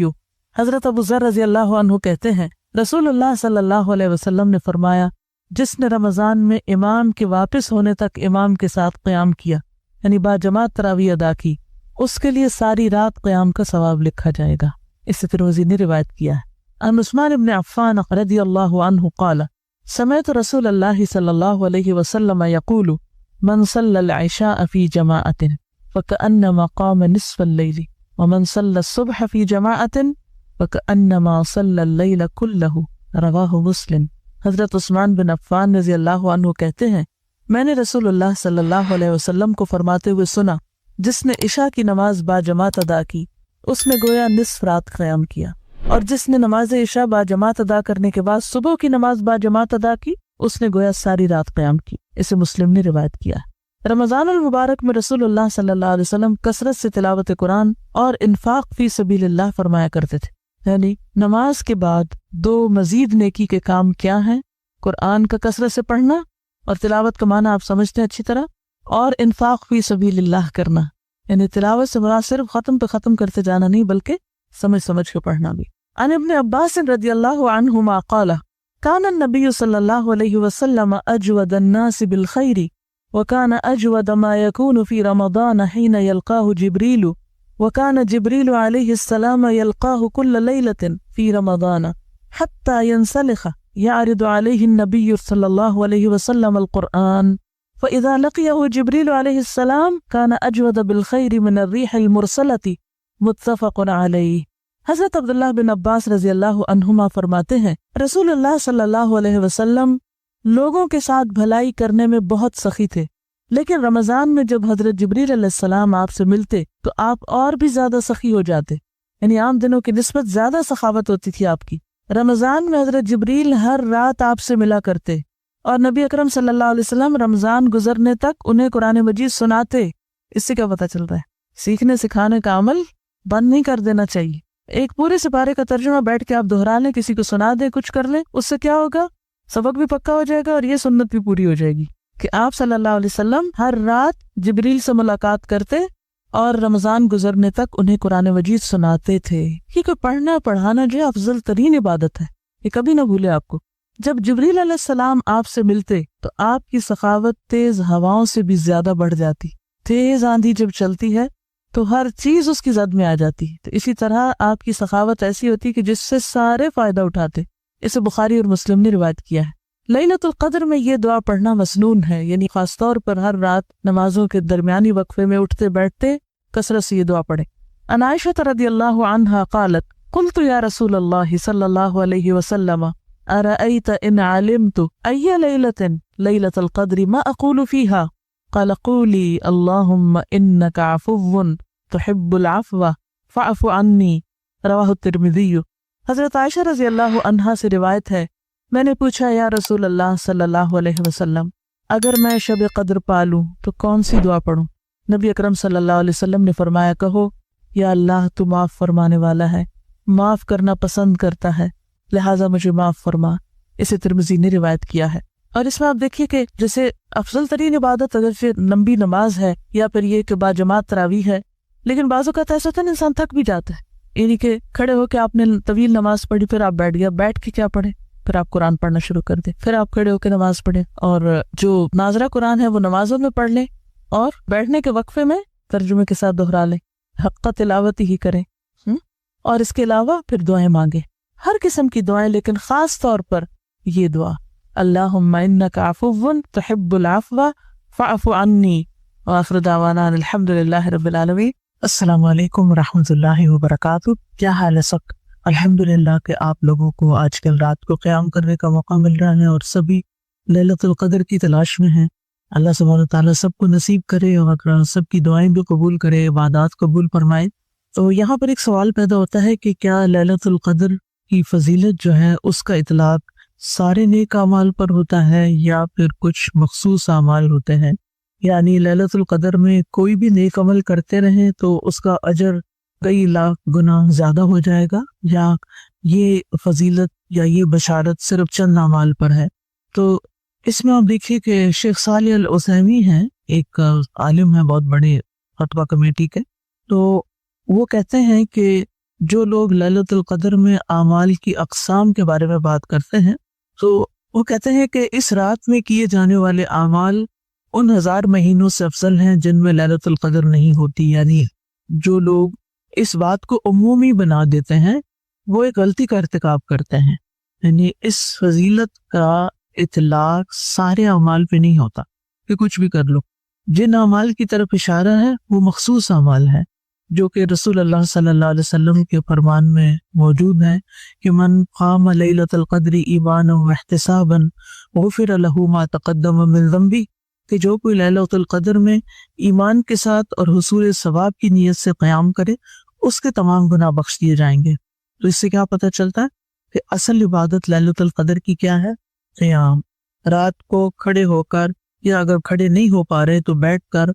حضرت ابو ذر رضی اللہ عنہ کہتے ہیں رسول اللہ صلی اللہ علیہ وسلم نے فرمایا جس نے رمضان میں امام کے واپس ہونے تک امام کے ساتھ قیام کیا، یعنی با جماعت تراویح ادا کی، اس کے لیے ساری رات قیام کا ثواب لکھا جائے گا۔ اس سے ترمذی نے روایت کیا ہے۔ عن عثمان بن عفان رضی اللہ عنہ قال سمعت رسول اللہ صلی اللہ علیہ وسلم یقول من صلی العشاء فی جماعت فکأنما قام نصف اللیل ومن صلی الصبح فی جماعت فکأنما صلی اللیل کلہ۔ رواہ مسلم۔ حضرت عثمان بن عفان رضی اللہ عنہ کہتے ہیں میں نے رسول اللہ صلی اللہ علیہ وسلم کو فرماتے ہوئے سنا جس نے عشاء کی نماز با جماعت ادا کی اس نے گویا نصف رات قیام کیا، اور جس نے نماز عشاء با جماعت ادا کرنے کے بعد صبح کی نماز با جماعت ادا کی اس نے گویا ساری رات قیام کی۔ اسے مسلم نے روایت کیا۔ رمضان المبارک میں رسول اللہ صلی اللہ علیہ وسلم کثرت سے تلاوت قرآن اور انفاق فی سبیل اللہ فرمایا کرتے تھے، یعنی نماز کے بعد 2 مزید نیکی کے کام کیا ہیں؟ قرآن کا کثرت سے پڑھنا، اور تلاوت کا معنی آپ سمجھتے ہیں اچھی طرح، اور انفاق فی سبیل اللہ کرنا، یعنی تلاوت سے مراد صرف ختم پہ ختم کرتے جانا نہیں بلکہ سمجھ کے پڑھنا بھی۔ عن ابن عباس رضی اللہ عنہما قال كان النبي صلى الله عليه وسلم أجود الناس بالخير وكان أجود ما يكون في رمضان حين يلقاه جبريل وكان جبريل عليه السلام يلقاه كل ليلة في رمضان حتى ينسلخ يعرض عليه النبي صلى الله عليه وسلم القرآن فإذا لقيه جبريل عليه السلام كان أجود بالخير من الريح المرسلة متفق عليه۔ حضرت عبداللہ بن عباس رضی اللہ عنہما فرماتے ہیں رسول اللہ صلی اللہ علیہ وسلم لوگوں کے ساتھ بھلائی کرنے میں بہت سخی تھے، لیکن رمضان میں جب حضرت جبریل علیہ السلام آپ سے ملتے تو آپ اور بھی زیادہ سخی ہو جاتے، یعنی عام دنوں کی نسبت زیادہ سخاوت ہوتی تھی آپ کی۔ رمضان میں حضرت جبریل ہر رات آپ سے ملا کرتے اور نبی اکرم صلی اللہ علیہ وسلم رمضان گزرنے تک انہیں قرآن مجید سناتے۔ اس سے کیا پتہ چل رہا ہے؟ سیکھنے سکھانے کا عمل بند نہیں کر دینا چاہیے۔ ایک پورے سپارے کا ترجمہ بیٹھ کے آپ دہرا لیں، کسی کو سنا دیں، کچھ کر لیں، اس سے کیا ہوگا؟ سبق بھی پکا ہو جائے گا اور یہ سنت بھی پوری ہو جائے گی کہ آپ صلی اللہ علیہ وسلم ہر رات جبریل سے ملاقات کرتے اور رمضان گزرنے تک انہیں قرآن مجید سناتے تھے، کیونکہ پڑھنا پڑھانا جو افضل ترین عبادت ہے، یہ کبھی نہ بھولے آپ کو۔ جب جبریل علیہ السلام آپ سے ملتے تو آپ کی سخاوت تیز ہواؤں سے بھی زیادہ بڑھ جاتی، تیز آندھی جب چلتی ہے تو ہر چیز اس کی زد میں آ جاتی ہے، تو اسی طرح آپ کی سخاوت ایسی ہوتی کہ جس سے سارے فائدہ اٹھاتے۔ اسے بخاری اور مسلم نے روایت کیا ہے۔ لیلۃ القدر میں یہ دعا پڑھنا مسنون ہے، یعنی خاص طور پر ہر رات نمازوں کے درمیانی وقفے میں اٹھتے بیٹھتے کثرت سے یہ دعا پڑھیں۔ عن عائشہ رضی اللہ عنہا قالت قلت یا رسول اللہ صلی اللہ علیہ وسلم ارأیت ان علمت ای لیلۃ لیلۃ القدر ما اقول فیہا قال قولی اللہم انک عفو تحب العفو فاعف عنی رواہ الترمذی۔ حضرت عائشہ رضی اللہ عنہا سے روایت ہے، میں نے پوچھا یا رسول اللہ صلی اللہ علیہ وسلم اگر میں شب قدر پالوں تو کون سی دعا پڑھوں؟ نبی اکرم صلی اللہ علیہ وسلم نے فرمایا کہو یا اللہ تو معاف فرمانے والا ہے، معاف کرنا پسند کرتا ہے، لہٰذا مجھے معاف فرما۔ اسے ترمذی نے روایت کیا ہے۔ اور اس میں آپ دیکھیے کہ جیسے افضل ترین عبادت اگرچہ لمبی نماز ہے یا پھر یہ کہ باجماعت تراویح ہے، لیکن بعض اوقات ایسا ہوتا ہے انسان تھک بھی جاتا ہے، یعنی کہ کھڑے ہو کے آپ نے طویل نماز پڑھی، پھر آپ بیٹھ گیا، بیٹھ کے کیا پڑھے؟ پھر آپ قرآن پڑھنا شروع کر دیں، پھر آپ کھڑے ہو کے نماز پڑھیں، اور جو ناظرہ قرآن ہے وہ نمازوں میں پڑھ لیں اور بیٹھنے کے وقفے میں ترجمے کے ساتھ دہرا لیں، حق تلاوت ہی کریں، اور اس کے علاوہ پھر دعائیں مانگیں، ہر قسم کی دعائیں، لیکن خاص طور پر یہ دعا اللہم انک عفو تحب العفو فاعف عنی وآخر دعوانا الحمد للہ رب العالمین۔ السلام علیکم ورحمۃ اللہ وبرکاتہ۔ کیا حال ہے سب؟ الحمدللہ کہ آپ لوگوں کو آج کل رات کو قیام کرنے کا موقع مل رہا ہے اور سبھی لیلۃ القدر کی تلاش میں ہیں۔ اللہ سبحانہ وتعالیٰ سب کو نصیب کرے اور سب کی دعائیں بھی قبول کرے، عبادات قبول فرمائے۔ تو یہاں پر ایک سوال پیدا ہوتا ہے کہ کیا لیلۃ القدر کی فضیلت جو ہے اس کا اطلاق سارے نیک اعمال پر ہوتا ہے یا پھر کچھ مخصوص اعمال ہوتے ہیں؟ یعنی لیلۃ القدر میں کوئی بھی نیک عمل کرتے رہیں تو اس کا اجر کئی لاکھ گنا زیادہ ہو جائے گا، یا یہ فضیلت یا یہ بشارت صرف چند اعمال پر ہے؟ تو اس میں آپ دیکھیے کہ شیخ صالح العثیمی ہیں، ایک عالم ہیں بہت بڑے فتویٰ کمیٹی کے، تو وہ کہتے ہیں کہ جو لوگ لیلۃ القدر میں اعمال کی اقسام کے بارے میں بات کرتے ہیں تو وہ کہتے ہیں کہ اس رات میں کیے جانے والے اعمال ان 1000 مہینوں سے افضل ہیں جن میں لیلۃ القدر نہیں ہوتی۔ یعنی جو لوگ اس بات کو عمومی بنا دیتے ہیں وہ ایک غلطی کا ارتکاب کرتے ہیں، یعنی اس فضیلت کا اطلاق سارے اعمال پہ نہیں ہوتا کہ کچھ بھی کر لو۔ جن اعمال کی طرف اشارہ ہے وہ مخصوص اعمال ہیں جو کہ رسول اللہ صلی اللہ علیہ وسلم کے فرمان میں موجود ہیں کہ من قام لیلۃ القدر ایمانا واحتسابا غفر له ما تقدم من ذنبہ، کہ جو کوئی لیلۃ القدر میں ایمان کے ساتھ اور حصول ثواب کی نیت سے قیام کرے اس کے تمام گناہ بخش دیے جائیں گے۔ تو اس سے کیا پتہ چلتا ہے کہ اصل عبادت لیلۃ القدر کی کیا ہے؟ قیام، رات کو کھڑے ہو کر یا اگر کھڑے نہیں ہو پا رہے تو بیٹھ کر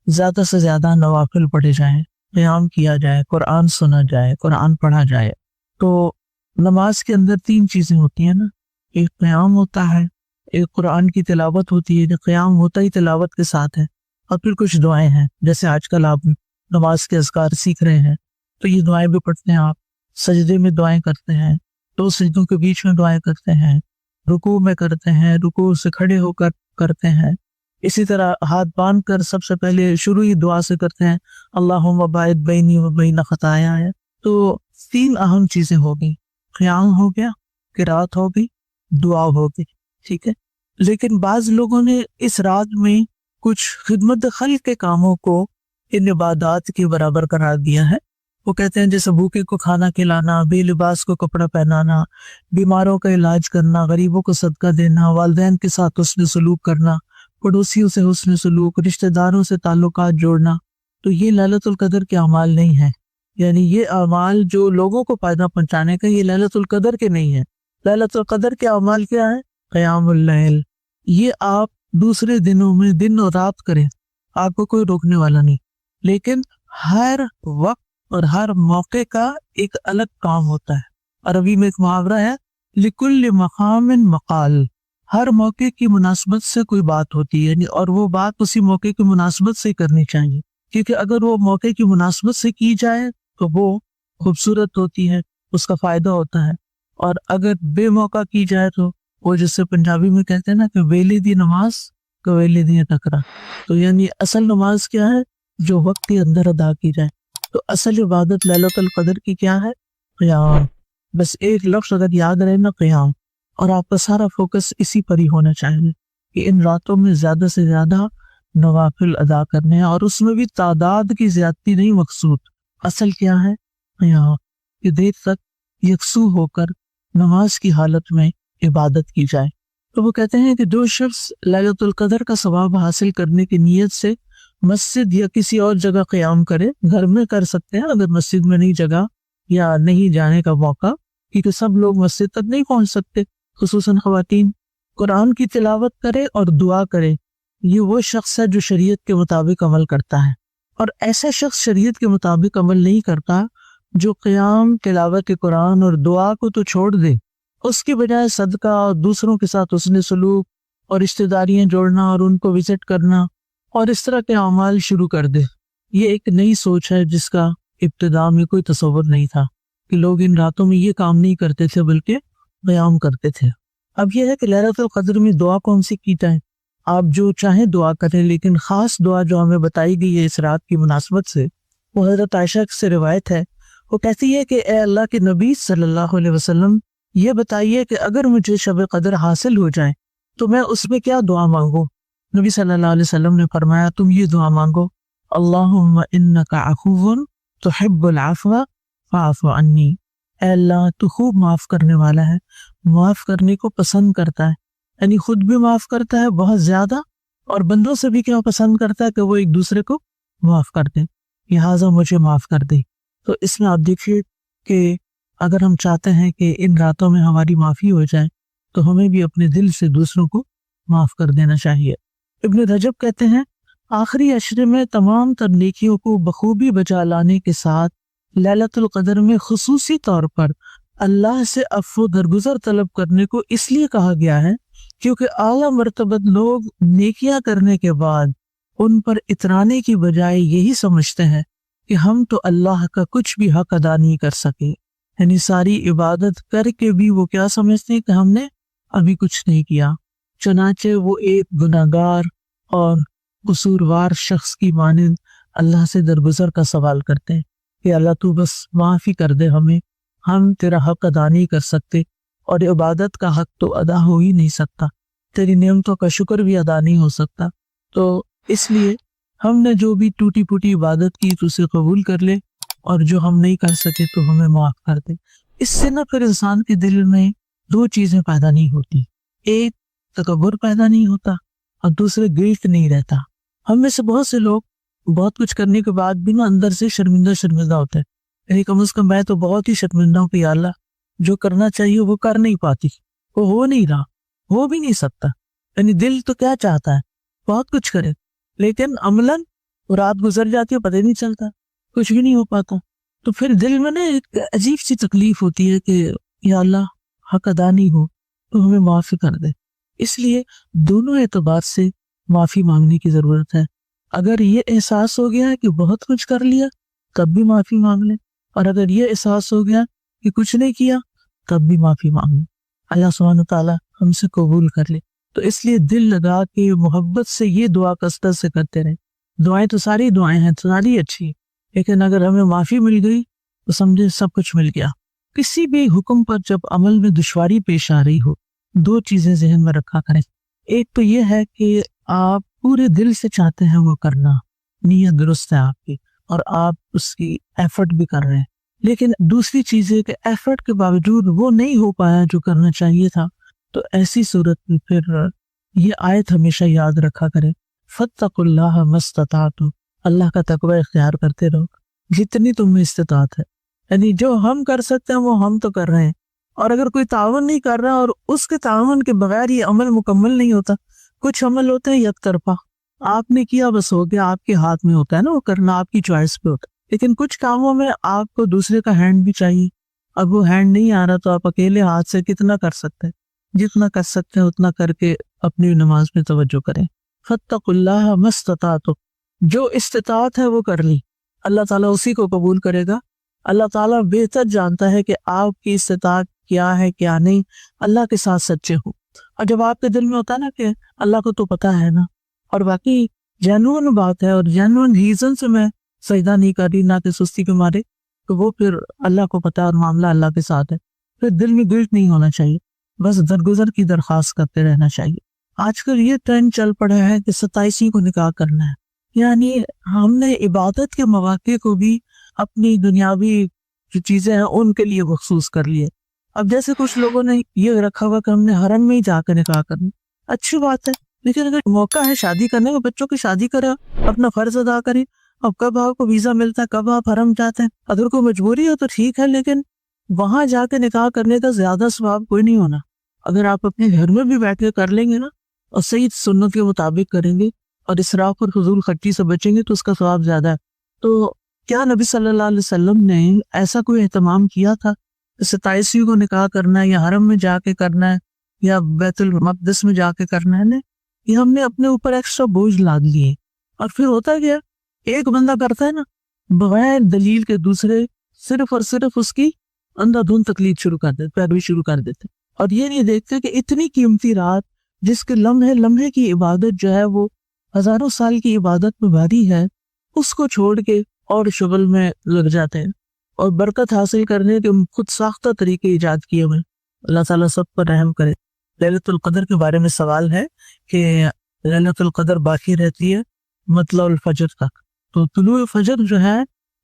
زیادہ سے زیادہ نوافل پڑھے جائیں، قیام کیا جائے، قرآن سنا جائے، قرآن پڑھا جائے۔ تو نماز کے اندر 3 چیزیں ہوتی ہیں نا، ایک قیام ہوتا ہے، ایک قرآن کی تلاوت ہوتی ہے، قیام ہوتا ہی تلاوت کے ساتھ ہے، اور پھر کچھ دعائیں ہیں، جیسے آج کل آپ نماز کے اذکار سیکھ رہے ہیں تو یہ دعائیں بھی پڑھتے ہیں آپ، سجدے میں دعائیں کرتے ہیں، 2 سجدوں کے بیچ میں دعائیں کرتے ہیں، رکوع میں کرتے ہیں، رکوع سے کھڑے ہو کر کرتے ہیں، اسی طرح ہاتھ باندھ کر سب سے پہلے شروعی دعا سے کرتے ہیں اللہم باعد بینی و بین خطایا۔ تو 3 اہم چیزیں ہو گئی، قیام ہو گیا، قرات ہو گئی، دعا ہو گئی، ٹھیک ہے۔ لیکن بعض لوگوں نے اس رات میں کچھ خدمت خلق کے کاموں کو ان عبادات کے برابر قرار دیا ہے۔ وہ کہتے ہیں جیسے بھوکے کو کھانا کھلانا، بے لباس کو کپڑا پہنانا، بیماروں کا علاج کرنا، غریبوں کو صدقہ دینا، والدین کے ساتھ حسن سلوک کرنا، پڑوسیوں سے حسن سلوک، رشتہ داروں سے تعلقات جوڑنا، تو یہ لیلۃ القدر کے اعمال نہیں ہیں۔ یعنی یہ اعمال جو لوگوں کو فائدہ پہنچانے کا، یہ لیلۃ القدر کے نہیں ہیں۔ لیلۃ القدر کے اعمال کیا ہے؟ قیام اللیل۔ یہ آپ دوسرے دنوں میں دن اور رات کریں، آپ کو کوئی روکنے والا نہیں، لیکن ہر وقت اور ہر موقع کا ایک الگ کام ہوتا ہے۔ عربی میں ایک محاورہ ہے لِكُلِّ مَقَامٍ مَقَال، ہر موقع کی مناسبت سے کوئی بات ہوتی ہے، یعنی اور وہ بات اسی موقع کی مناسبت سے کرنی چاہیے، کیونکہ اگر وہ موقع کی مناسبت سے کی جائے تو وہ خوبصورت ہوتی ہے، اس کا فائدہ ہوتا ہے، اور اگر بے موقع کی جائے تو وہ جسے پنجابی میں کہتے ہیں نا کہ ویلی دی نماز کویلی دی ٹکرا، تو یعنی اصل نماز کیا ہے؟ جو وقت کے اندر ادا کی جائے۔ تو اصل عبادت لیلۃ القدر کی کیا ہے؟ قیام۔ بس ایک لفظ اگر یاد رہے نا، قیام، اور آپ کا سارا فوکس اسی پر ہی ہونا چاہیے کہ ان راتوں میں زیادہ سے زیادہ نوافل ادا کرنے ہیں، اور اس میں بھی تعداد کی زیادتی نہیں مقصود، اصل کیا ہے؟ قیام، کہ دیر تک یکسو ہو کر نماز کی حالت میں عبادت کی جائے۔ تو وہ کہتے ہیں کہ جو شخص لیلۃ القدر کا ثواب حاصل کرنے کی نیت سے مسجد یا کسی اور جگہ قیام کرے، گھر میں کر سکتے ہیں اگر مسجد میں نہیں جگہ یا نہیں جانے کا موقع، کیونکہ سب لوگ مسجد تک نہیں پہنچ سکتے، خصوصاً خواتین، قرآن کی تلاوت کرے اور دعا کرے۔ یہ وہ شخص ہے جو شریعت کے مطابق عمل کرتا ہے، اور ایسا شخص شریعت کے مطابق عمل نہیں کرتا جو قیام، تلاوت قرآن اور دعا کو تو چھوڑ دے، اس کی بجائے صدقہ اور دوسروں کے ساتھ حسن سلوک اور رشتہ داریاں جوڑنا اور ان کو وزٹ کرنا اور اس طرح کے اعمال شروع کر دے۔ یہ ایک نئی سوچ ہے جس کا ابتدا میں کوئی تصور نہیں تھا کہ لوگ ان راتوں میں یہ کام نہیں کرتے تھے بلکہ قیام کرتے تھے۔ اب یہ ہے کہ لیلۃ القدر میں دعا کون سی کی جائے؟ آپ جو چاہیں دعا کریں، لیکن خاص دعا جو ہمیں بتائی گئی ہے اس رات کی مناسبت سے، وہ حضرت عائشہ سے روایت ہے۔ وہ کہتی ہے کہ اے اللہ کے نبی صلی اللہ علیہ وسلم، یہ بتائیے کہ اگر مجھے شب قدر حاصل ہو جائے تو میں اس میں کیا دعا مانگوں؟ نبی صلی اللہ علیہ وسلم نے فرمایا تم یہ دعا مانگو، اللہم انک عفو تحب العفو فاعف عنی، اے اللہ تو خوب معاف کرنے والا ہے، معاف کرنے کو پسند کرتا ہے، یعنی خود بھی معاف کرتا ہے بہت زیادہ، اور بندوں سے بھی کیا پسند کرتا ہے کہ وہ ایک دوسرے کو معاف کر دیں، لہٰذا مجھے معاف کر دے۔ تو اس میں آپ دیکھیے کہ اگر ہم چاہتے ہیں کہ ان راتوں میں ہماری معافی ہو جائے تو ہمیں بھی اپنے دل سے دوسروں کو معاف کر دینا چاہیے۔ ابن رجب کہتے ہیں آخری عشرے میں تمام تر نیکیوں کو بخوبی بجا لانے کے ساتھ لیلۃ القدر میں خصوصی طور پر اللہ سے عفو درگزر طلب کرنے کو اس لیے کہا گیا ہے کیونکہ اعلیٰ مرتبت لوگ نیکیاں کرنے کے بعد ان پر اترانے کی بجائے یہی سمجھتے ہیں کہ ہم تو اللہ کا کچھ بھی حق ادا نہیں کر سکے، یعنی ساری عبادت کر کے بھی وہ کیا سمجھتے ہیں کہ ہم نے ابھی کچھ نہیں کیا، چنانچہ وہ ایک گناہگار اور قصوروار شخص کی مانند اللہ سے درگزر کا سوال کرتے ہیں کہ اللہ تو بس معافی کر دے ہمیں، ہم تیرا حق ادا نہیں کر سکتے، اور عبادت کا حق تو ادا ہو ہی نہیں سکتا، تیری نعمتوں کا شکر بھی ادا نہیں ہو سکتا، تو اس لیے ہم نے جو بھی ٹوٹی پھوٹی عبادت کی تو اسے قبول کر لے، اور جو ہم نہیں کر سکے تو ہمیں معاف کر دے۔ اس سے نہ پھر انسان کے دل میں 2 چیزیں پیدا نہیں ہوتی، ایک تکبر پیدا نہیں ہوتا اور دوسرے گلٹ نہیں رہتا۔ ہم میں سے بہت سے لوگ بہت کچھ کرنے کے بعد بھی نا اندر سے شرمندہ ہوتے ہیں، یعنی کم از کم میں تو بہت ہی شرمندہ ہوں کہ یا اللہ جو کرنا چاہیے وہ کر نہیں پاتی، وہ ہو نہیں رہا، ہو بھی نہیں سکتا، یعنی دل تو کیا چاہتا ہے بہت کچھ کرے، لیکن عملاً رات گزر جاتی ہے، پتہ نہیں چلتا، کچھ بھی نہیں ہو پاتا. تو پھر دل میں نا ایک عجیب سی تکلیف ہوتی ہے کہ یا اللہ حق ادا نہیں ہو تو ہمیں معافی کر دے. اس لیے دونوں اعتبار سے معافی مانگنے کی ضرورت ہے. اگر یہ احساس ہو گیا کہ بہت کچھ کر لیا تب بھی معافی مانگ لیں، اور اگر یہ احساس ہو گیا کہ کچھ نہیں کیا تب بھی معافی مانگ لیں. اللہ سبحانہ وتعالیٰ ہم سے قبول کر لے. تو اس لیے دل لگا کے محبت سے یہ دعا کثرت سے کرتے رہیں. دعائیں تو ساری دعائیں ہیں، ساری اچھی، لیکن اگر ہمیں معافی مل گئی تو سمجھے سب کچھ مل گیا. کسی بھی حکم پر جب عمل میں دشواری پیش آ رہی ہو، دو چیزیں ذہن میں رکھا کریں. ایک تو یہ ہے کہ آپ پورے دل سے چاہتے ہیں وہ کرنا، نیت درست ہے آپ کی اور آپ اس کی ایفرٹ بھی کر رہے ہیں. لیکن دوسری چیز ہے کہ ایفرٹ کے باوجود وہ نہیں ہو پایا جو کرنا چاہیے تھا. تو ایسی صورت میں پھر یہ آیت ہمیشہ یاد رکھا کریں، فاتقوا اللہ ما استطعتم، اللہ کا تقوی اختیار کرتے رہو جتنی تم میں استطاعت ہے. یعنی جو ہم کر سکتے ہیں وہ ہم تو کر رہے ہیں، اور اگر کوئی تعاون نہیں کر رہا اور اس کے تعاون کے بغیر یہ عمل مکمل نہیں ہوتا. کچھ عمل ہوتے ہیں یک طرفہ، آپ نے کیا بس ہو گیا، آپ کے ہاتھ میں ہوتا ہے نا وہ کرنا، آپ کی چوائس پہ ہوتا ہے. لیکن کچھ کاموں میں آپ کو دوسرے کا ہینڈ بھی چاہیے. اب وہ ہینڈ نہیں آ رہا تو آپ اکیلے ہاتھ سے کتنا کر سکتے ہیں؟ جتنا کر سکتے ہیں اتنا کر کے اپنی نماز میں توجہ کریں. فاتقوا اللہ ما استطعتم، جو استطاعت ہے وہ کر لی، اللہ تعالیٰ اسی کو قبول کرے گا. اللہ تعالیٰ بہتر جانتا ہے کہ آپ کی استطاعت کیا ہے کیا نہیں. اللہ کے ساتھ سچے ہو، اور جب آپ کے دل میں ہوتا ہے نا کہ اللہ کو تو پتا ہے نا، اور باقی جینوئن بات ہے اور جینوئن ریزن سے میں سجدہ نہیں کر رہی، نہ کہ سستی کے مارے، تو وہ پھر اللہ کو پتا اور معاملہ اللہ کے ساتھ ہے. پھر دل میں گلٹ نہیں ہونا چاہیے، بس درگزر کی درخواست کرتے رہنا چاہیے. آج کل یہ ٹرینڈ چل پڑا ہے کہ 27 کو نکاح کرنا ہے. یعنی ہم نے عبادت کے مواقع کو بھی اپنی دنیاوی جو چیزیں ہیں ان کے لیے مخصوص کر لیے. اب جیسے کچھ لوگوں نے یہ رکھا ہوا کہ ہم نے حرم میں ہی جا کر نکاح کرنا، اچھی بات ہے، لیکن اگر موقع ہے شادی کرنے کا، بچوں کی شادی کرے، اپنا فرض ادا کریں. اب کب آپ کو ویزا ملتا ہے، کب آپ حرم جاتے ہیں، اگر کوئی مجبوری ہو تو ٹھیک ہے، لیکن وہاں جا کے نکاح کرنے کا زیادہ ثواب کوئی نہیں ہونا. اگر آپ اپنے گھر میں بھی بیٹھ کے کر لیں گے نا اور صحیح سنت کے مطابق کریں گے اور اسراف اور فضول خرچی سے بچیں گے تو اس کا ثواب زیادہ ہے. تو کیا نبی صلی اللہ علیہ وسلم نے ایسا کوئی اہتمام کیا تھا 27 کو نکاح کرنا ہے یا حرم میں جا کے کرنا ہے یا بیت المقدس میں جا کے کرنا ہے؟ یہ ہم نے اپنے اوپر ایکسٹرا بوجھ لاد لیے. اور پھر ہوتا گیا ایک بندہ کرتا ہے نا بغیر دلیل کے، دوسرے صرف اور صرف اس کی اندھا دھند تقلید شروع کر دیتے، پیروی شروع کر دیتے، اور یہ نہیں دیکھتے کہ اتنی قیمتی رات جس کے لمحے لمحے کی عبادت جو ہے وہ ہزاروں سال کی عبادت میں بھاری ہے، اس کو چھوڑ کے اور شغل میں لگ جاتے ہیں اور برکت حاصل کرنے کے خود ساختہ طریقے ایجاد کیے ہوئے. اللہ تعالیٰ سب پر رحم کرے. لیلۃ القدر کے بارے میں سوال ہے کہ لیلۃ القدر باقی رہتی ہے مطلع الفجر تک. تو طلوع فجر جو ہے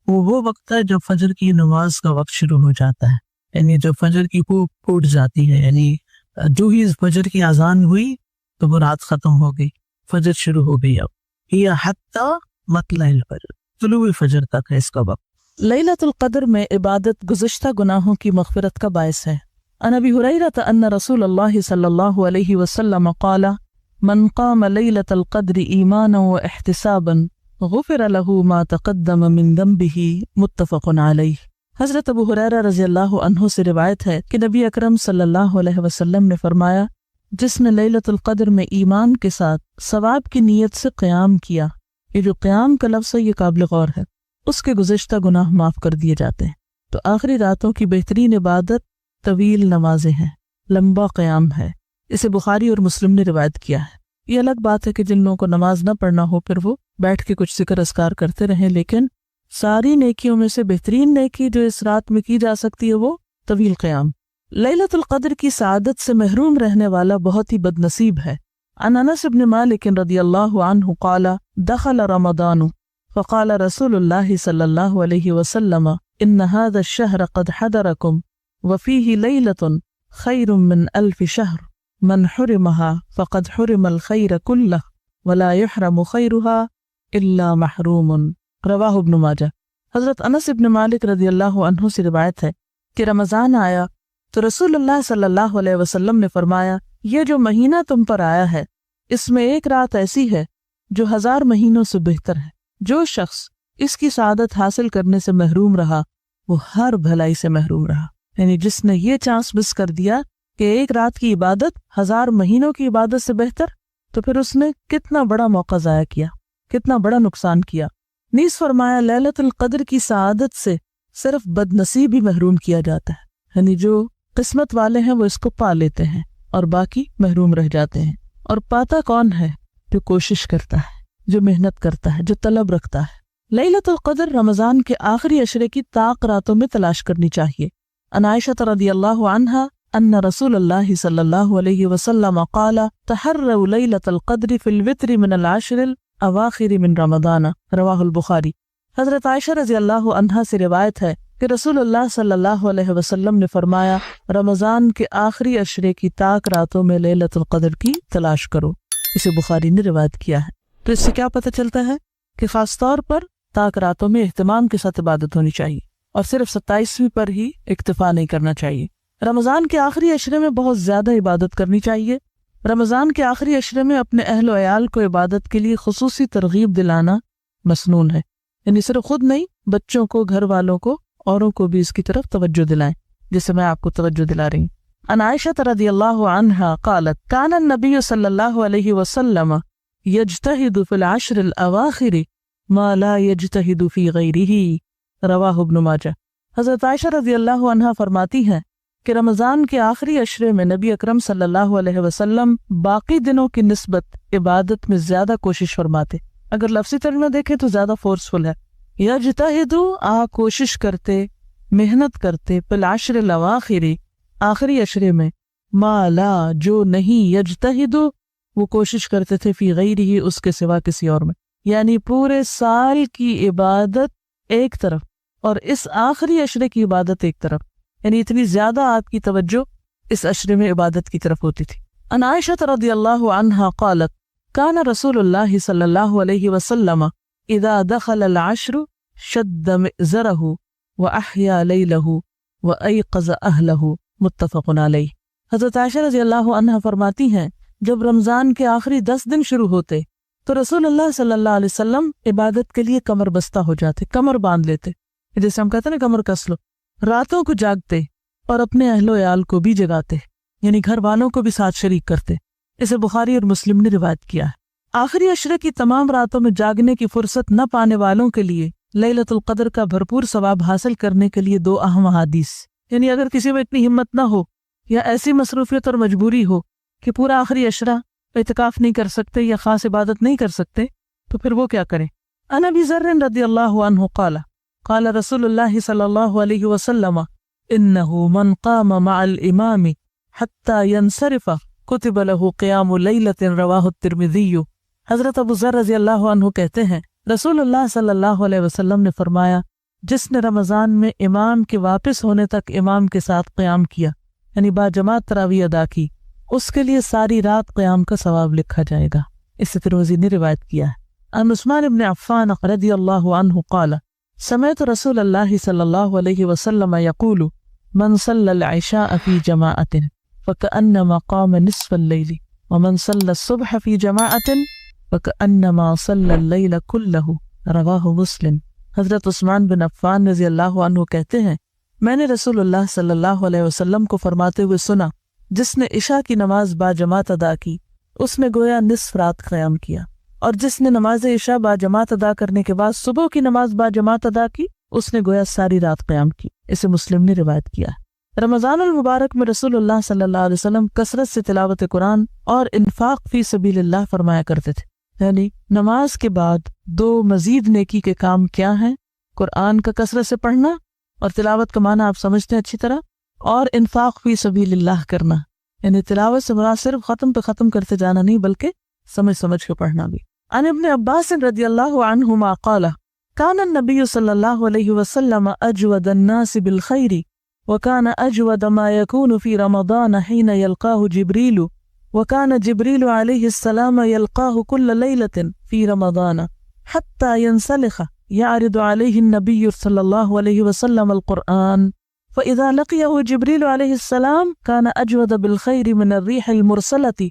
وہ وقت ہے جب فجر کی نماز کا وقت شروع ہو جاتا ہے، یعنی جب فجر کی خوب پھوٹ جاتی ہے، یعنی جو ہی فجر کی اذان ہوئی تو وہ رات ختم ہو گئی، فجر شروع ہو گئی. اب یہ حتی مطلع الفجر، طلوع فجر تک ہے اس کا وقت. لیلۃ القدر میں عبادت گزشتہ گناہوں کی مغفرت کا باعث ہے. عن ابی ہریرہ ان رسول اللہ صلی اللہ علیہ وسلم قال من قام لیلۃ القدر ایمانا واحتسابا غفر له ما تقدم من ذنبه متفق علیہ. حضرت ابو ہریرہ رضی اللہ عنہ سے روایت ہے کہ نبی اکرم صلی اللہ علیہ وسلم نے فرمایا، جس نے لیلۃ القدر میں ایمان کے ساتھ ثواب کی نیت سے قیام کیا، یہ جو قیام کا لفظ ہے یہ قابل غور ہے، اس کے گزشتہ گناہ معاف کر دیے جاتے ہیں. تو آخری راتوں کی بہترین عبادت طویل نمازیں ہیں، لمبا قیام ہے. اسے بخاری اور مسلم نے روایت کیا ہے. یہ الگ بات ہے کہ جن لوگوں کو نماز نہ پڑھنا ہو پھر وہ بیٹھ کے کچھ ذکر اذکار کرتے رہیں، لیکن ساری نیکیوں میں سے بہترین نیکی جو اس رات میں کی جا سکتی ہے وہ طویل قیام. لیلۃ القدر کی سعادت سے محروم رہنے والا بہت ہی بد نصیب ہے. عن انس بن مالک رضی اللہ عنہ قال دخل رمضان فقال رسول اللہ صلی اللہ علیہ وسلم ان هذا الشهر قد حضركم وفيه ليلة خير من 1000 شهر من حرمها فقد حرم الخير كله ولا يحرم خيرها الا محروم. رواہ ابن ماجہ. حضرت انس ابن مالک رضی اللہ عنہ سے روایت ہے کہ رمضان آیا تو رسول اللہ صلی اللہ علیہ وسلم نے فرمایا، یہ جو مہینہ تم پر آیا ہے اس میں ایک رات ایسی ہے جو 1000 مہینوں سے بہتر ہے۔ جو شخص اس کی سعادت حاصل کرنے سے محروم رہا وہ ہر بھلائی سے محروم رہا۔ یعنی جس نے یہ چانس مس کر دیا کہ ایک رات کی عبادت 1000 مہینوں کی عبادت سے بہتر، تو پھر اس نے کتنا بڑا موقع ضائع کیا، کتنا بڑا نقصان کیا۔ نیز فرمایا لیلۃ القدر کی سعادت سے صرف بد نصیب ہی محروم کیا جاتا ہے، یعنی جو قسمت والے ہیں وہ اس کو پا لیتے ہیں اور باقی محروم رہ جاتے ہیں۔ اور پاتا کون ہے؟ جو کوشش کرتا ہے، جو محنت کرتا ہے، جو طلب رکھتا ہے۔ لیلۃ القدر رمضان کے آخری عشرے کی طاق راتوں میں تلاش کرنی چاہیے۔ عن عائشہ رضی اللہ عنہا ان رسول اللہ صلی اللہ علیہ وسلم قال تحروا لیلۃ القدر فی الوتر من العشر الاواخر من رمضان، رواہ البخاری۔ حضرت عائشہ رضی اللہ عنہا سے روایت ہے کہ رسول اللہ صلی اللہ علیہ وسلم نے فرمایا رمضان کے آخری عشرے کی طاق راتوں میں لیلۃ القدر کی تلاش کرو۔ اسے بخاری نے روایت کیا ہے۔ تو اس سے کیا پتہ چلتا ہے کہ خاص طور پر طاق راتوں میں اہتمام کے ساتھ عبادت ہونی چاہیے اور صرف 27ویں پر ہی اکتفا نہیں کرنا چاہیے۔ رمضان کے آخری عشرے میں بہت زیادہ عبادت کرنی چاہیے۔ رمضان کے آخری عشرے میں اپنے اہل و عیال کو عبادت کے لیے خصوصی ترغیب دلانا مسنون ہے، یعنی صرف خود نہیں، بچوں کو، گھر والوں کو، اوروں کو بھی اس کی طرف توجہ دلائیں، جیسے میں آپ کو توجہ دلا رہی ہوں۔ عن عائشہ رضی اللہ عنہا قالت کان النبی صلی اللہ علیہ وسلم یجتہد فی العشر الاواخر ما لا یجتہد فی غیرہ، رواہ ابن ماجہ۔ حضرت عائشہ رضی اللہ عنہا فرماتی ہیں کہ رمضان کے آخری عشرے میں نبی اکرم صلی اللہ علیہ وسلم باقی دنوں کی نسبت عبادت میں زیادہ کوشش فرماتے۔ اگر لفظی ترجمہ دیکھیں تو زیادہ فورسفل ہے۔ یجتہدو، کوشش کرتے، محنت کرتے، فی العشر الاواخر، آخری عشرے میں، ما لا، جو نہیں، یجتہدو، وہ کوشش کرتے تھے، فی غیرہ، اس کے سوا کسی اور میں، یعنی پورے سال کی عبادت ایک طرف اور اس آخری عشرے کی عبادت ایک طرف، یعنی اتنی زیادہ آپ کی توجہ اس عشرے میں عبادت کی طرف ہوتی تھی۔ عن عائشہ رضی اللہ عنہا قالت کان رسول اللہ صلی اللہ علیہ وسلم اذا دخل العشر شد مئزرہ واحیا لیلہ وایقظ اہلہ، متفق علیہ۔ حضرت عائشہ رضی اللہ عنہا فرماتی ہیں جب رمضان کے آخری 10 دن شروع ہوتے تو رسول اللہ صلی اللہ علیہ وسلم عبادت کے لیے کمر بستہ ہو جاتے، کمر باندھ لیتے، جیسے ہم کہتے ہیں نا کمر کس لو، راتوں کو جاگتے اور اپنے اہل و عیال کو بھی جگاتے، یعنی گھر والوں کو بھی ساتھ شریک کرتے۔ اسے بخاری اور مسلم نے روایت کیا ہے۔ آخری عشرے کی تمام راتوں میں جاگنے کی فرصت نہ پانے والوں کے لیے لیلۃ القدر کا بھرپور ثواب حاصل کرنے کے لیے 2 اہم احادیث، یعنی اگر کسی میں اتنی ہمت نہ ہو یا ایسی مصروفیت اور مجبوری ہو کہ پورا آخری عشرہ اعتکاف نہیں کر سکتے یا خاص عبادت نہیں کر سکتے، تو پھر وہ کیا کریں۔ عن ابی ذر رضی اللہ عنہ قال قال رسول اللہ صلی اللہ علیہ وسلم انہ من قام مع الامام حتی ینصرف کتب له قیام لیلۃ، رواہ الترمذی۔ حضرت ابو ذر رضی اللہ عنہ کہتے ہیں رسول اللہ صلی اللہ علیہ وسلم نے فرمایا جس نے رمضان میں امام کے واپس ہونے تک امام کے ساتھ قیام کیا، یعنی باجماعت تراویح ادا کی، اس کے لیے ساری رات قیام کا ثواب لکھا جائے گا۔ اس سے ترمذی نے روایت کیا ہے۔ عن عثمان بن عفان رضی اللہ عنہ قال سمعت رسول اللہ صلی اللہ علیہ وسلم یقول من صلی العشاء فی جماعت فکأنما قام نصف اللیل ومن صلی الصبح فی جماعت فکأنما صلی اللیل کلہ، رواہ مسلم۔ حضرت عثمان بن عفان رضی اللہ عنہ کہتے ہیں میں نے رسول اللہ صلی اللہ علیہ وسلم کو فرماتے ہوئے سنا جس نے عشاء کی نماز با جماعت ادا کی اس نے گویا نصف رات قیام کیا، اور جس نے نماز عشاء با جماعت ادا کرنے کے بعد صبح کی نماز با جماعت ادا کی اس نے گویا ساری رات قیام کی۔ اسے مسلم نے روایت کیا ہے۔ رمضان المبارک میں رسول اللہ صلی اللہ علیہ وسلم کثرت سے تلاوت قرآن اور انفاق فی سبیل اللہ فرمایا کرتے تھے، یعنی نماز کے بعد 2 مزید نیکی کے کام کیا ہیں؟ قرآن کا کثرت سے پڑھنا، اور تلاوت کا معنی آپ سمجھتے ہیں اچھی طرح، اور انفاق فی سبیل اللہ کرنا، یعنی تلاوت سے مراد صرف ختم پہ ختم کرتے جانا نہیں بلکہ سمجھ سمجھ کے پڑھنا بھی۔ عن ابن عباس رضی اللہ عنہما قال کان النبی صلی اللہ علیہ وسلم اجود الناس بالخیر وكان اجود ما يكون في رمضان حين يلقاه جبريل وكان جبريل عليه السلام يلقاه كل ليلة في رمضان حتى ينسلخ يعرض عليه النبي صلى الله عليه وسلم القرآن فإذا لقيه جبريل عليه السلام كان أجود بالخير من الريح المرسلة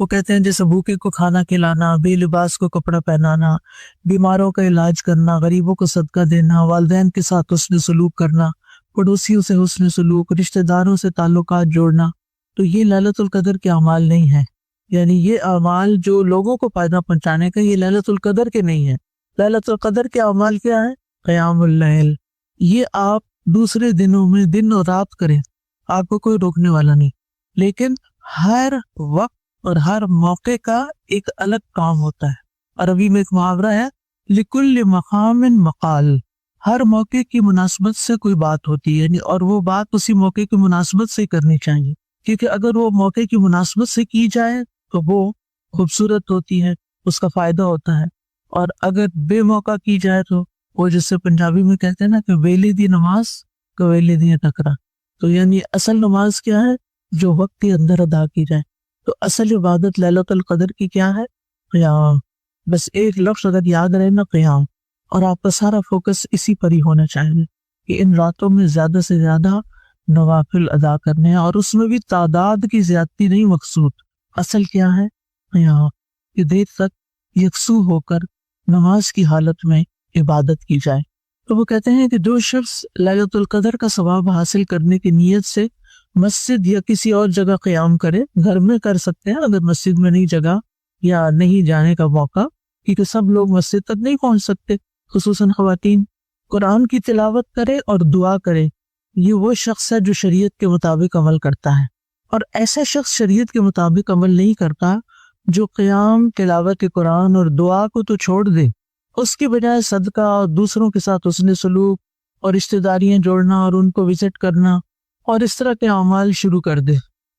وہ کہتے ہیں جیسے بھوکے کو کھانا کھلانا، بے لباس کو کپڑا پہنانا، بیماروں کا علاج کرنا، غریبوں کو صدقہ دینا، والدین کے ساتھ حسن سلوک کرنا، پڑوسیوں سے حسن سلوک، رشتہ داروں سے تعلقات جوڑنا، تو یہ لیلۃ القدر کے اعمال نہیں ہیں. یعنی یہ اعمال جو لوگوں کو فائدہ پہنچانے کا، یہ لیلۃ القدر کے نہیں ہیں. لیلۃ القدر کے اعمال کیا ہے؟ قیام اللیل. یہ آپ دوسرے دنوں میں دن اور رات کریں، آپ کو کوئی روکنے والا نہیں، لیکن ہر وقت اور ہر موقع کا ایک الگ کام ہوتا ہے. عربی میں ایک محاورہ ہے، لکل مقام مقال. ہر موقع کی مناسبت سے کوئی بات ہوتی ہے، یعنی اور وہ بات اسی موقع کی مناسبت سے کرنی چاہیے، کیونکہ اگر وہ موقع کی مناسبت سے کی جائے تو وہ خوبصورت ہوتی ہے، اس کا فائدہ ہوتا ہے. اور اگر بے موقع کی جائے تو وہ جسے پنجابی میں کہتے ہیں نا کہ ویلی دی نماز کویلی دی ٹکرا. تو یعنی اصل نماز کیا ہے؟ جو وقت کے اندر ادا کی جائے. تو اصل عبادت لیلۃ القدر کی کیا ہے؟ قیام. بس ایک لفظ اگر یاد رہے نا، قیام، اور آپ کا سارا فوکس اسی پر ہی ہونا چاہیے کہ ان راتوں میں زیادہ سے زیادہ نوافل ادا کرنے ہیں، اور اس میں بھی تعداد کی زیادتی نہیں مقصود. اصل کیا ہے؟ قیام، کہ دیر تک یکسو ہو کر نماز کی حالت میں عبادت کی جائے. تو وہ کہتے ہیں کہ جو شخص لیلۃ القدر کا ثواب حاصل کرنے کی نیت سے مسجد یا کسی اور جگہ قیام کرے، گھر میں کر سکتے ہیں اگر مسجد میں نہیں جگہ یا نہیں جانے کا موقع، کیونکہ سب لوگ مسجد تک نہیں پہنچ سکتے، خصوصاً خواتین. قرآن کی تلاوت کرے اور دعا کرے. یہ وہ شخص ہے جو شریعت کے مطابق عمل کرتا ہے. اور ایسا شخص شریعت کے مطابق عمل نہیں کرتا جو قیام، تلاوت قرآن اور دعا کو تو چھوڑ دے، اس کی بجائے صدقہ اور دوسروں کے ساتھ حسن سلوک اور رشتہ داریاں جوڑنا اور ان کو وزٹ کرنا اور اس طرح کے اعمال شروع کر دے.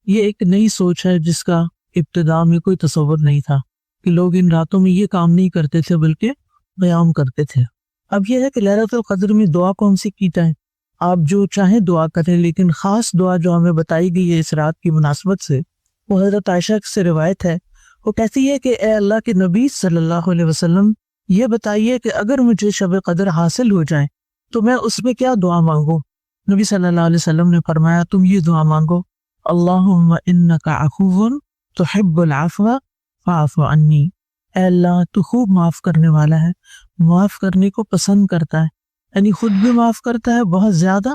یہ ایک نئی سوچ ہے جس کا ابتدا میں کوئی تصور نہیں تھا کہ لوگ ان راتوں میں یہ کام نہیں کرتے تھے بلکہ قیام کرتے تھے. اب یہ ہے کہ لیلۃ القدر میں دعا کون سی کی جائے؟ آپ جو چاہیں دعا کریں، لیکن خاص دعا جو ہمیں بتائی گئی ہے اس رات کی مناسبت سے، وہ حضرت عائشہ سے روایت ہے. وہ کہتی ہے کہ اے اللہ کے نبی صلی اللہ علیہ وسلم، یہ بتائیے کہ اگر مجھے شب قدر حاصل ہو جائے تو میں اس میں کیا دعا مانگوں؟ نبی صلی اللہ علیہ وسلم نے فرمایا، تم یہ دعا مانگو، اللہم انک عفو تحب العفو فاعف عنی. اے اللہ، تو خوب معاف کرنے والا ہے، معاف کرنے کو پسند کرتا ہے. یعنی خود بھی معاف کرتا ہے بہت زیادہ،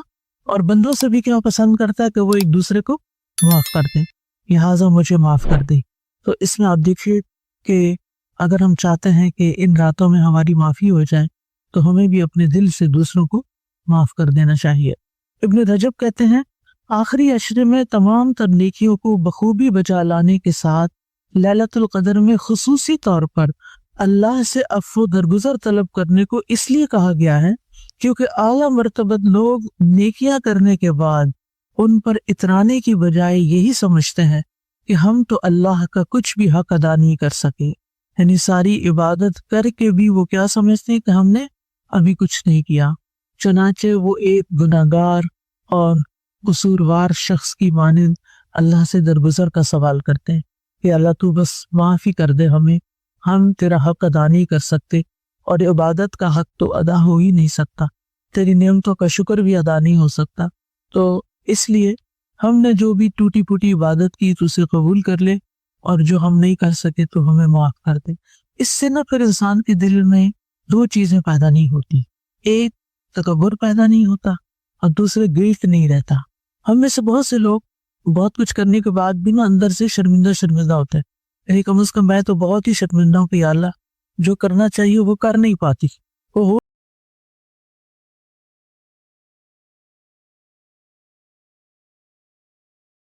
اور بندوں سے بھی کیا پسند کرتا ہے کہ وہ ایک دوسرے کو معاف کر دیں، لہٰذا مجھے معاف کر دے. تو اس میں آپ دیکھیے کہ اگر ہم چاہتے ہیں کہ ان راتوں میں ہماری معافی ہو جائے تو ہمیں بھی اپنے دل سے دوسروں کو معاف کر دینا چاہیے. ابن رجب کہتے ہیں، آخری عشرے میں تمام تر نیکیوں کو بخوبی بجا لانے کے ساتھ لیلۃ القدر میں خصوصی طور پر اللہ سے عفو درگزر طلب کرنے کو اس لیے کہا گیا ہے کیونکہ اعلیٰ مرتبت لوگ نیکیاں کرنے کے بعد ان پر اترانے کی بجائے یہی سمجھتے ہیں کہ ہم تو اللہ کا کچھ بھی حق ادا نہیں کر سکے. یعنی ساری عبادت کر کے بھی وہ کیا سمجھتے ہیں کہ ہم نے ابھی کچھ نہیں کیا. چنانچہ وہ ایک گناہگار اور قصوروار شخص کی مانند اللہ سے درگزر کا سوال کرتے ہیں کہ اللہ تو بس معافی کر دے ہمیں، ہم تیرا حق ادا نہیں کر سکتے، اور عبادت کا حق تو ادا ہو ہی نہیں سکتا، تیری نعمتوں کا شکر بھی ادا نہیں ہو سکتا. تو اس لیے ہم نے جو بھی ٹوٹی پھوٹی عبادت کی تو اسے قبول کر لے، اور جو ہم نہیں کر سکے تو ہمیں معاف کر دے. اس سے نہ پھر انسان کے دل میں دو چیزیں پیدا نہیں ہوتی، ایک تکبر پیدا نہیں ہوتا اور دوسرے گلٹ نہیں رہتا. ہم میں سے بہت سے لوگ بہت کچھ کرنے کے بعد بھی نا اندر سے شرمندہ ہوتے ہیں. یعنی کم از کم میں تو بہت ہی شرمندہ ہوں کہ یا اللہ، جو کرنا چاہیے وہ کر نہیں پاتی، وہ